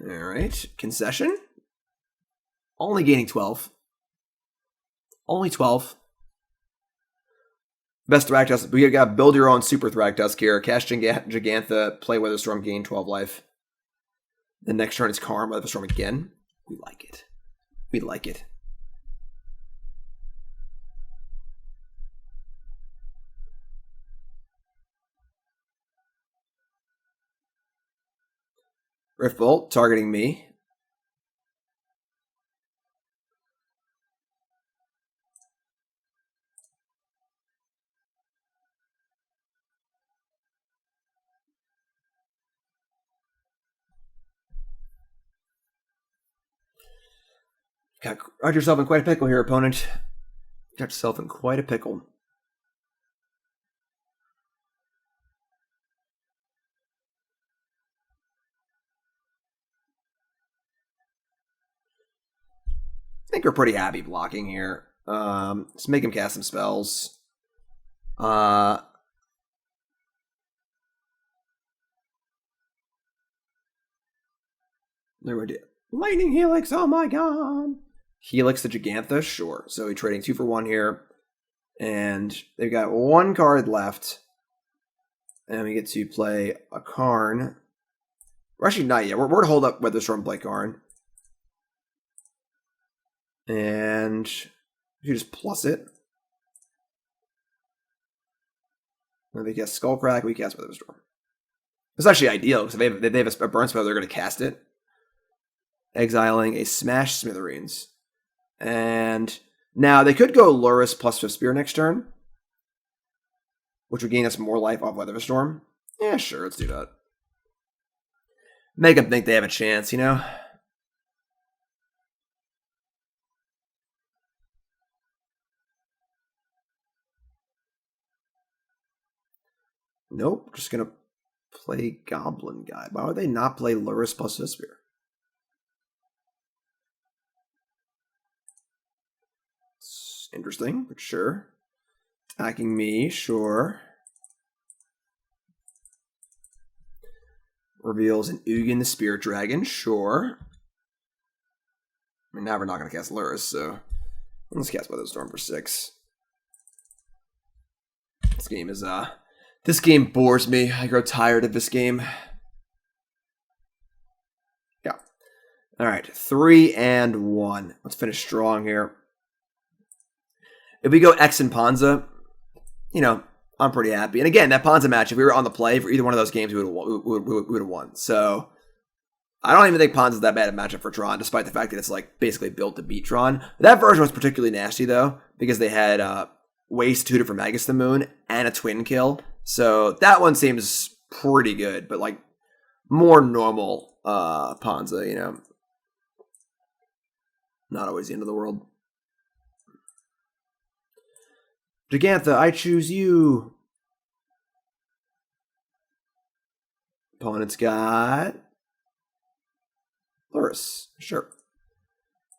Alright, concession. Only gaining 12. Only 12. Best Thragtusk. We got to build your own super Thragtusk here. Cast Jegantha, play Weatherstorm, gain 12 life. The next turn is Karn, Weatherstorm again. We like it. We like it. Rift Bolt targeting me. Got yourself in quite a pickle here, opponent. Got yourself in quite a pickle. I think we're pretty happy blocking here. Let's make him cast some spells. There we go. Lightning Helix, oh my god. Helix the Jegantha, sure. So we're trading 2 for 1 here. And they've got 1 card left. And we get to play a Karn. We're actually not yet. We're going to hold up Weatherstorm and play Karn. And you just plus it. And they cast Skullcrack, we cast Weatherstorm. It's actually ideal, because if they have a burn spell, they're going to cast it. Exiling a Smash Smithereens. And now they could go Lurrus plus 5th Spear next turn, which would gain us more life off Weatherstorm. Yeah, sure, let's do that. Make them think they have a chance, you know? Nope, just gonna play Goblin Guide. Why would they not play Lurrus plus 5th Spear? Interesting, but sure. Attacking me, sure. Reveals an Ugin the Spirit Dragon, sure. I mean, now we're not going to cast Lurrus, so let's cast Weatherstorm for 6. This game bores me. I grow tired of this game. Yeah. All right, 3 and 1. Let's finish strong here. If we go X and Ponza, you know, I'm pretty happy. And again, that Ponza match, if we were on the play for either one of those games, we would have won. So I don't even think Ponza's that bad a matchup for Tron, despite the fact that it's like basically built to beat Tron. That version was particularly nasty though, because they had waste tutor for Magus the Moon and a twin kill. So that one seems pretty good, but like more normal Ponza, you know. Not always the end of the world. Jegantha, I choose you. Opponent's got Lurrus. Sure.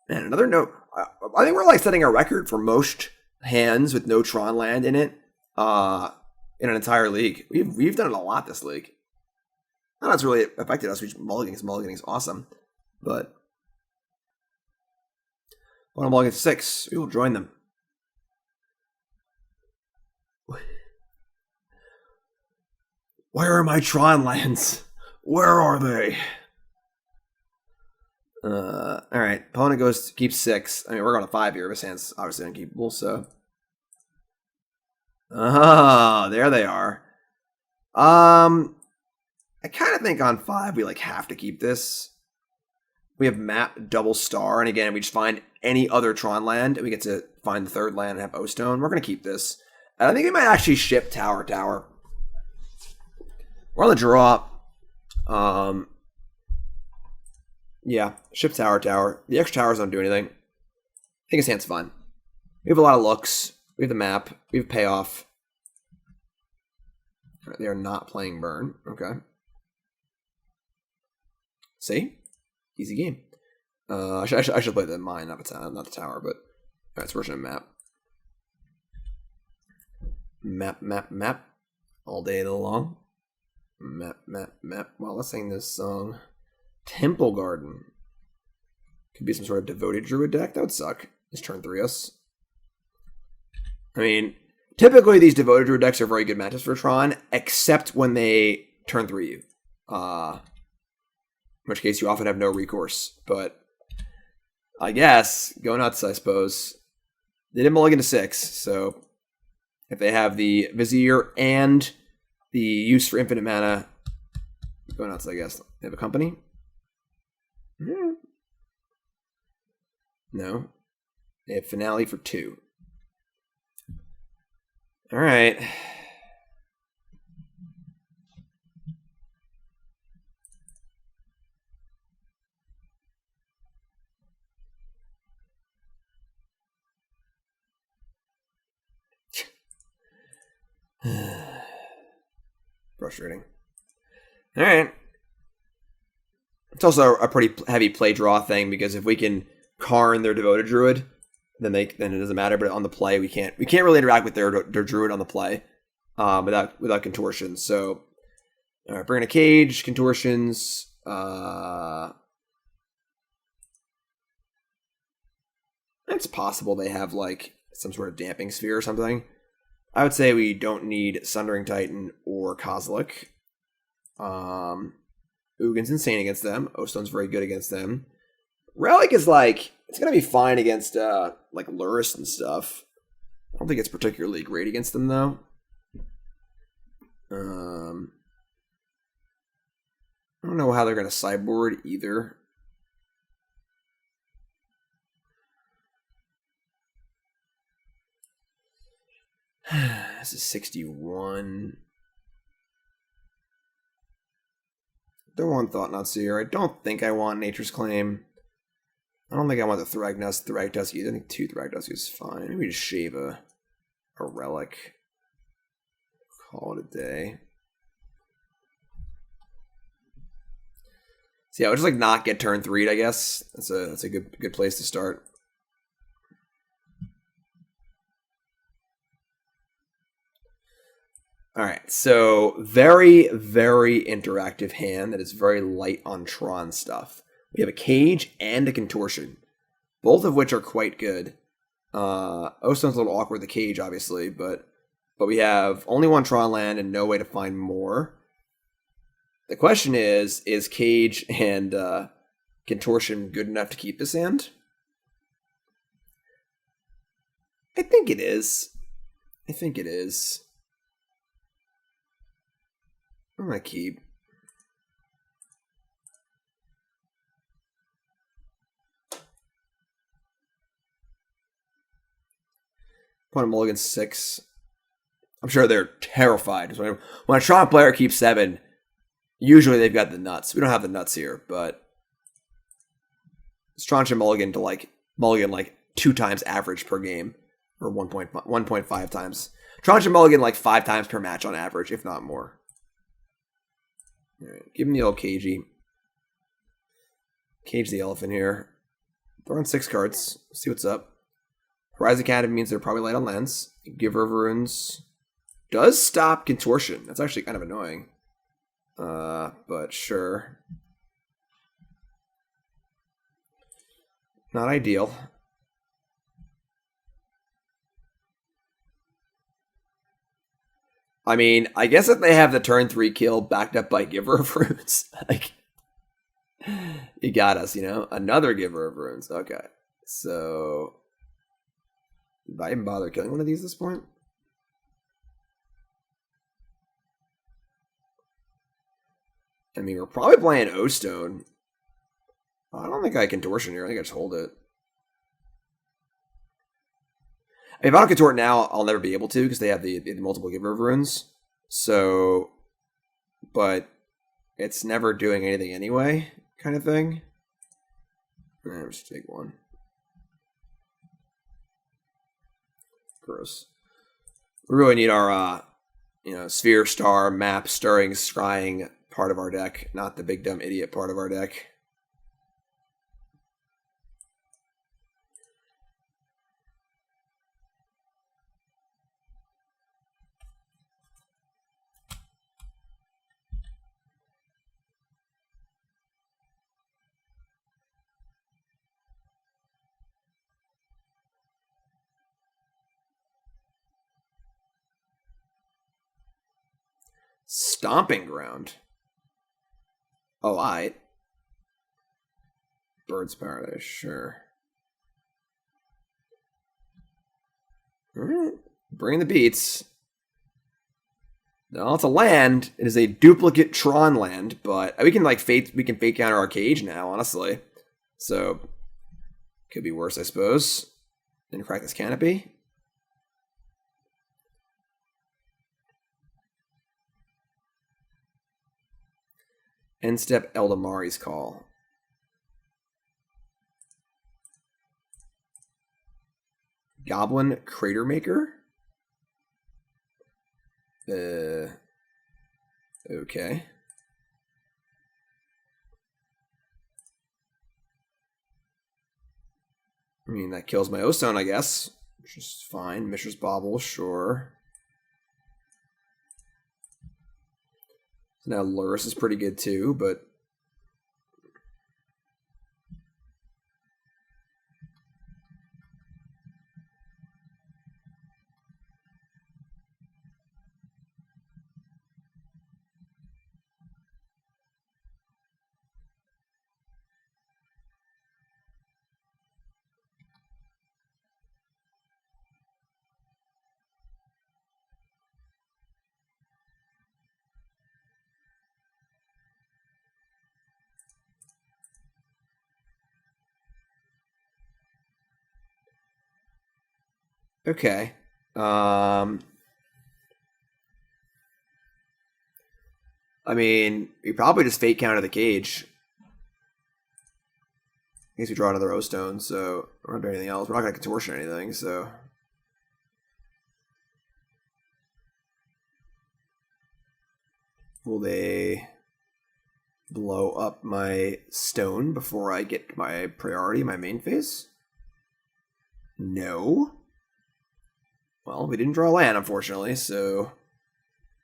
Man, another note. I think we're like setting a record for most hands with no Tron land in it in an entire league. We've done it a lot this league. Not that's really affected us. Mulliganing is awesome. But when I'm mulliganing 6, we will join them. Where are my Tron lands? Where are they? Alright. Opponent keeps 6. I mean, we're going to 5 here. His hand's obviously unkeepable, so. Oh, there they are. I kind of think on 5 we like have to keep this. We have map double star, and again, we just find any other Tron land, and we get to find the 3rd land and have O-Stone. We're going to keep this. And I think we might actually ship Tower. We're on the draw. Yeah, ship Tower. The extra towers don't do anything. think his hand's fine. We have a lot of looks. We have the map. We have payoff. They are not playing burn. Okay. See? Easy game. I should play the mine, not the tower, but alright, it's version of map. Map. All day long. Map. Well, let's sing this song. Temple Garden. Could be some sort of devoted druid deck. That would suck. It's turn 3-us. I mean, typically these devoted druid decks are very good matches for Tron, except when they turn 3 you. In which case you often have no recourse. But I guess, go nuts, I suppose. They didn't mulligan to 6, so if they have the Vizier and the use for infinite mana, go nuts, I guess. They have a company? No. They have Finale for 2. Alright. Frustrating. Alright. It's also a pretty heavy play draw thing, because if we can Karn their devoted druid, then it doesn't matter. But on the play, we can't really interact with their druid on the play without contortion. So, all right, bring in a cage, contortions. It's possible they have like some sort of damping sphere or something. I would say we don't need Sundering Titan or Kozilek. Ugin's insane against them. O-Stone's very good against them. Relic is like, it's going to be fine against like Luris and stuff. I don't think it's particularly great against them though. I don't know how they're going to sideboard either. This is 61. Don't want Thought-Knot Seer. I don't think I want Nature's Claim. I don't think I want the Thragtusk. I think 2 Thragtusk is fine. Maybe just shave a relic. Call it a day. So yeah, we'll just like not get turn 3'd, I guess. That's a good place to start. Alright, so very, very interactive hand that is very light on Tron stuff. We have a cage and a contortion, both of which are quite good. O-Stone's a little awkward, the cage, obviously, but we have only 1 Tron land and no way to find more. The question is cage and contortion good enough to keep this hand? I think it is. I'm gonna keep. Opponent mulligan 6. I'm sure they're terrified. When a Tron player keeps 7, usually they've got the nuts. We don't have the nuts here, but Tron should mulligan 2 times average per game, or 1.5 times. Tron should mulligan like 5 times per match on average, if not more. All right, give him the old cagey. Cage the elephant here. Throw on 6 cards. See what's up. Horizon Academy means they're probably light on lands. Giver of Runes does stop contortion. That's actually kind of annoying. But sure. Not ideal. I mean, I guess if they have the turn 3 kill backed up by Giver of Runes, like, you got us, another Giver of Runes. Okay, so did I even bother killing one of these at this point? I mean, we're probably playing O-Stone. I don't think I contortion here. I think I just hold it. I mean, if I don't contort now, I'll never be able to because they have the multiple Giver of Runes. So, but it's never doing anything anyway, kind of thing. Let's take 1. Gross. We really need our, Sphere, Star, Map, Sundering, Scrying part of our deck, not the big dumb idiot part of our deck. Stomping Ground. Oh, Bird's Paradise, sure. Alright. Bring the beats. No, it's a land. It is a duplicate Tron land, but we can fake counter our Cage now, honestly. So could be worse, I suppose. Then crack this Canopy. End step Eldamari's Call. Goblin Crater Maker. Okay. I mean, that kills my O-Stone, I guess. Which is fine. Mishra's Bauble, sure. Now Lurrus is pretty good too, but okay. I mean, we probably just fake counter the Cage. In case we draw another O-Stone, so we're not doing anything else. We're not going to Contortion anything, so. Will they blow up my stone before I get my priority, my main phase? No. Well, we didn't draw land, unfortunately, so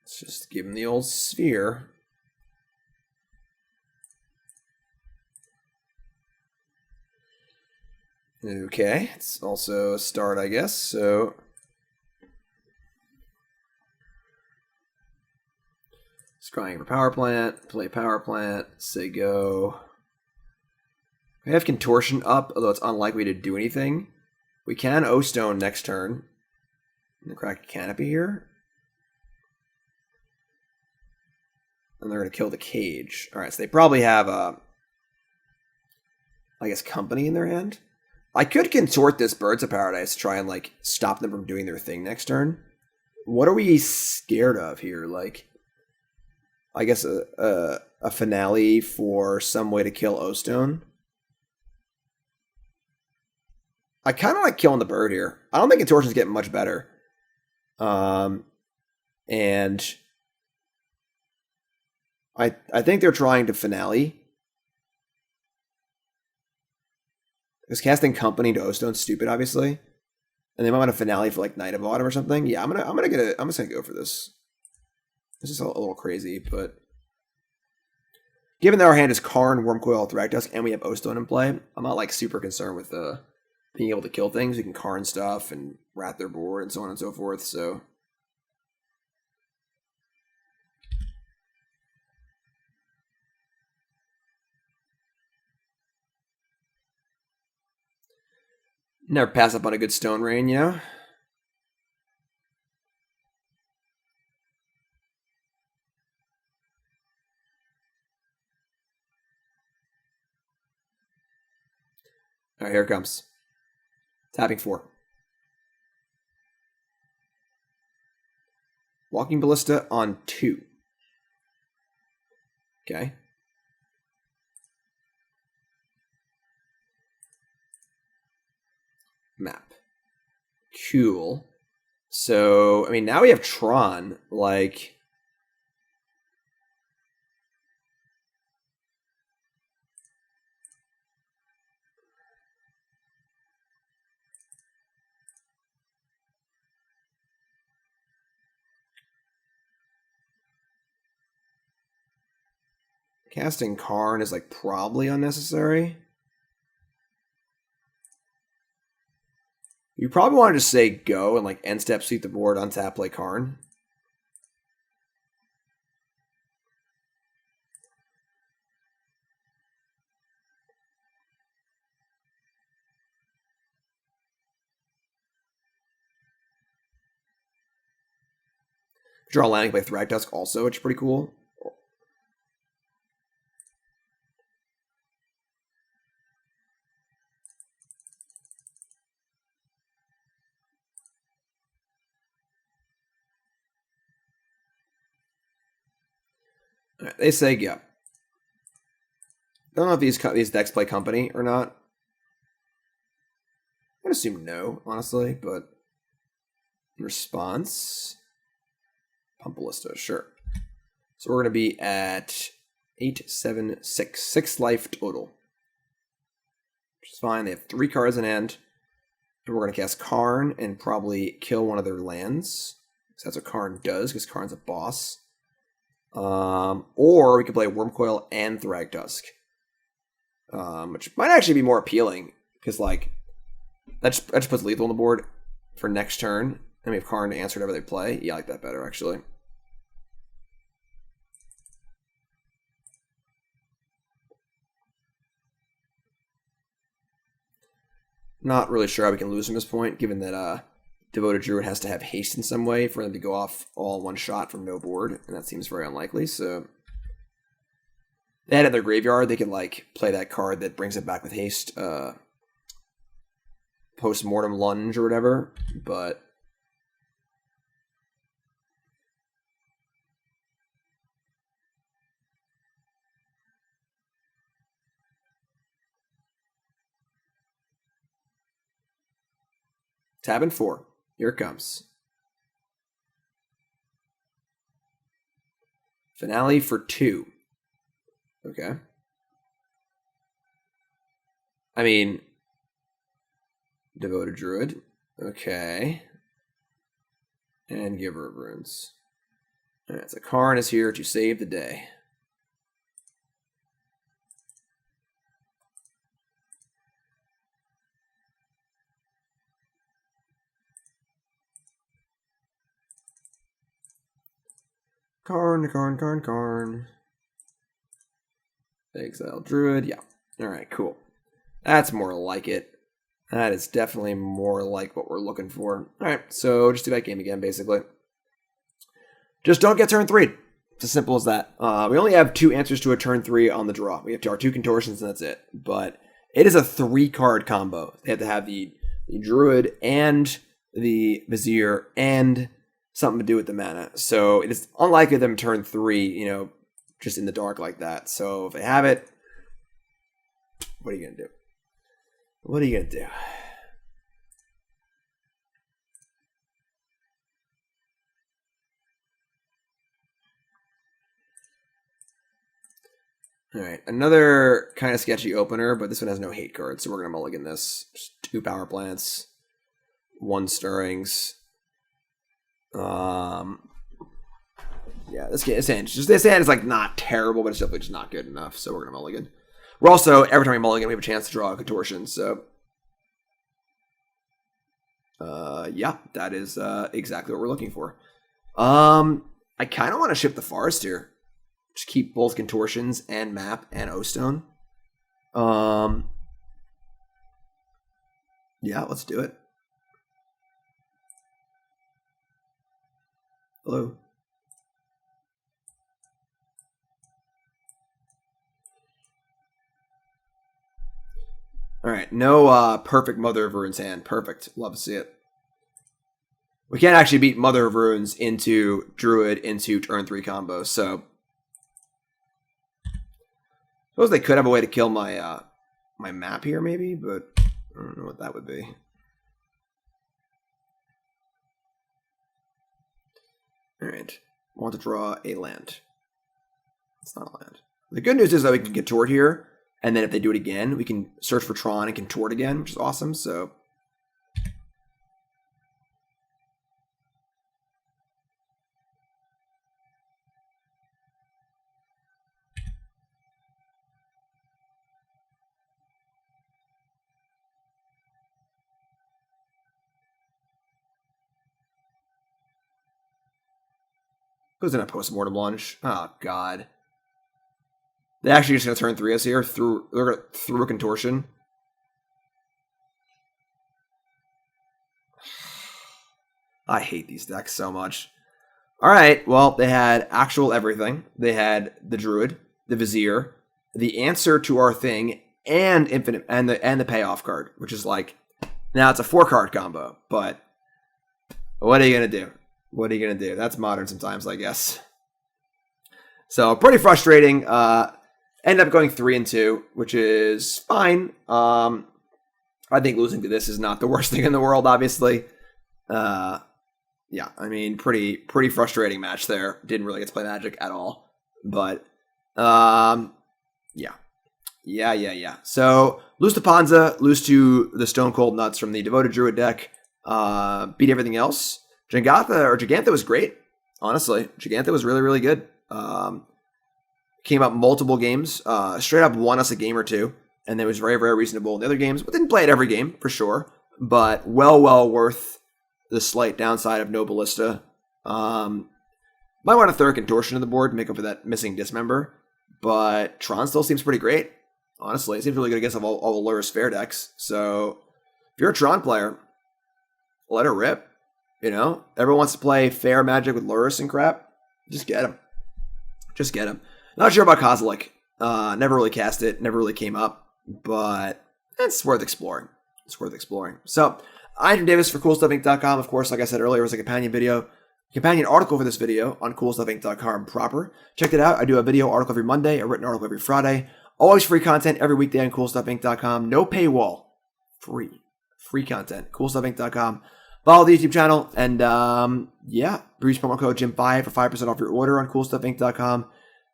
let's just give him the old Sphere. Okay, it's also a start, I guess, so Scrying for Power Plant, play Power Plant, say go. We have Contortion up, although it's unlikely to do anything. We can O-Stone next turn. And crack a Canopy here. And they're going to kill the Cage. Alright, so they probably have, I guess, Company in their hand. I could contort this Birds of Paradise to try and, like, stop them from doing their thing next turn. What are we scared of here? Like, I guess a finale for some way to kill O-Stone. I kind of like killing the bird here. I don't think Contortion's getting much better. And I think they're trying to finale. Because casting Company to O-Stone's stupid, obviously. And they might want a finale for like Knight of Autumn or something. Yeah, I'm just gonna go for this. This is a little crazy, but given that our hand is Karn, Wurmcoil, Thragtusk, and we have O-Stone in play, I'm not like super concerned with being able to kill things. We can Karn stuff and rat their board and so on and so forth, so. Never pass up on a good Stone Rain, you know? Alright, here it comes. Tapping 4. Walking Ballista on 2. Okay. Map. Cool. So, I mean, now we have Tron, like... Casting Karn is, like, probably unnecessary. You probably want to just say go and, like, end step sweep the board, untap, play Karn. Draw landing, play Thragtusk also, which is pretty cool. Right, they say yeah. I don't know if these decks play company or not. I'd assume no, honestly, but in response, Pump Ballista, sure. So we're going to be at 8, 7, 6. 6 life total. Which is fine. They have 3 cards in hand. And we're going to cast Karn and probably kill one of their lands. So that's what Karn does, because Karn's a boss. Or we could play Wurmcoil and Thragtusk. Which might actually be more appealing, because like that just puts lethal on the board for next turn. And we have Karn to answer whatever they play. Yeah, I like that better, actually. Not really sure how we can lose from this point, given that Devoted Druid has to have haste in some way for them to go off all in one shot from no board, and that seems very unlikely, so... They had it in their graveyard, they could like play that card that brings it back with haste, Post-Mortem Lunge or whatever, but... Tab in 4. Here it comes. Finale for 2. Okay. I mean, Devoted Druid. Okay. And Giver of Runes. Alright, so Karn is here to save the day. Karn. Exile Druid, yeah. Alright, cool. That's more like it. That is definitely more like what we're looking for. Alright, so just do that game again, basically. Just don't get turn 3. It's as simple as that. We only have 2 answers to a turn 3 on the draw. We have our 2 contortions, and that's it. But it is a 3-card combo. They have to have the Druid and the Vizier and something to do with the mana. So it is unlikely them turn 3, just in the dark like that. So if they have it, what are you going to do? What are you going to do? Alright, another kind of sketchy opener, but this one has no hate cards, so we're going to mulligan this. Just 2 power plants, 1 stirrings. Yeah, this hand is like not terrible, but it's definitely just not good enough, so we're going to mulligan. We're also, every time we mulligan, we have a chance to draw a contortion, so... yeah, that is exactly what we're looking for. I kind of want to ship the Forest here. Just keep both contortions and map and O-Stone. Yeah, let's do it. Hello. Alright, no perfect Mother of Runes hand. Perfect. Love to see it. We can't actually beat Mother of Runes into Druid into turn 3 combos, so... Suppose they could have a way to kill my my map here, maybe, but I don't know what that would be. All right. I want to draw a land. It's not a land. The good news is that we can contort here, and then if they do it again, we can search for Tron and contort again, which is awesome. So who's in a post-mortem lunge? Oh god. They're actually just gonna turn 3 us here through a contortion. I hate these decks so much. Alright, well, they had actual everything. They had the Druid, the Vizier, the answer to our thing, and infinite and the payoff card, which is like, now it's a 4-card combo, but what are you gonna do? What are you gonna do? That's modern sometimes, I guess. So pretty frustrating. End up going 3-2, which is fine. I think losing to this is not the worst thing in the world, obviously. Yeah, I mean, pretty frustrating match there. Didn't really get to play Magic at all. But, yeah. So, lose to Panza, lose to the Stone Cold Nuts from the Devoted Druid deck. Beat everything else. Jegantha was great, honestly. Jegantha was really, really good. Came up multiple games, straight up won us a game or two, and it was very, very reasonable in the other games, but didn't play it every game, for sure. But well worth the slight downside of no Ballista. Might want to throw a Contortion on the board to make up for that missing Dismember, but Tron still seems pretty great, honestly. It seems really good against all the Lurrus Fair decks. So, if you're a Tron player, let her rip. You know, everyone wants to play fair Magic with Lurrus and crap. Just get him. Just get him. Not sure about Kozilek. Never really cast it. Never really came up. But it's worth exploring. It's worth exploring. So, I'm Jim Davis for CoolStuffInc.com. Of course, like I said earlier, it was a companion article for this video on CoolStuffInc.com proper. Check it out. I do a video article every Monday, a written article every Friday. Always free content every weekday on CoolStuffInc.com. No paywall. Free content. CoolStuffInc.com. Follow the YouTube channel. And, yeah, use promo code Jim5 for 5% off your order on CoolStuffInc.com.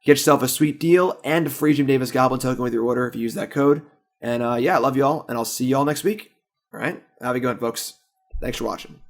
Get yourself a sweet deal and a free Jim Davis Goblin token with your order if you use that code. And, yeah, I love you all, and I'll see you all next week. All right? Have a good one, folks. Thanks for watching.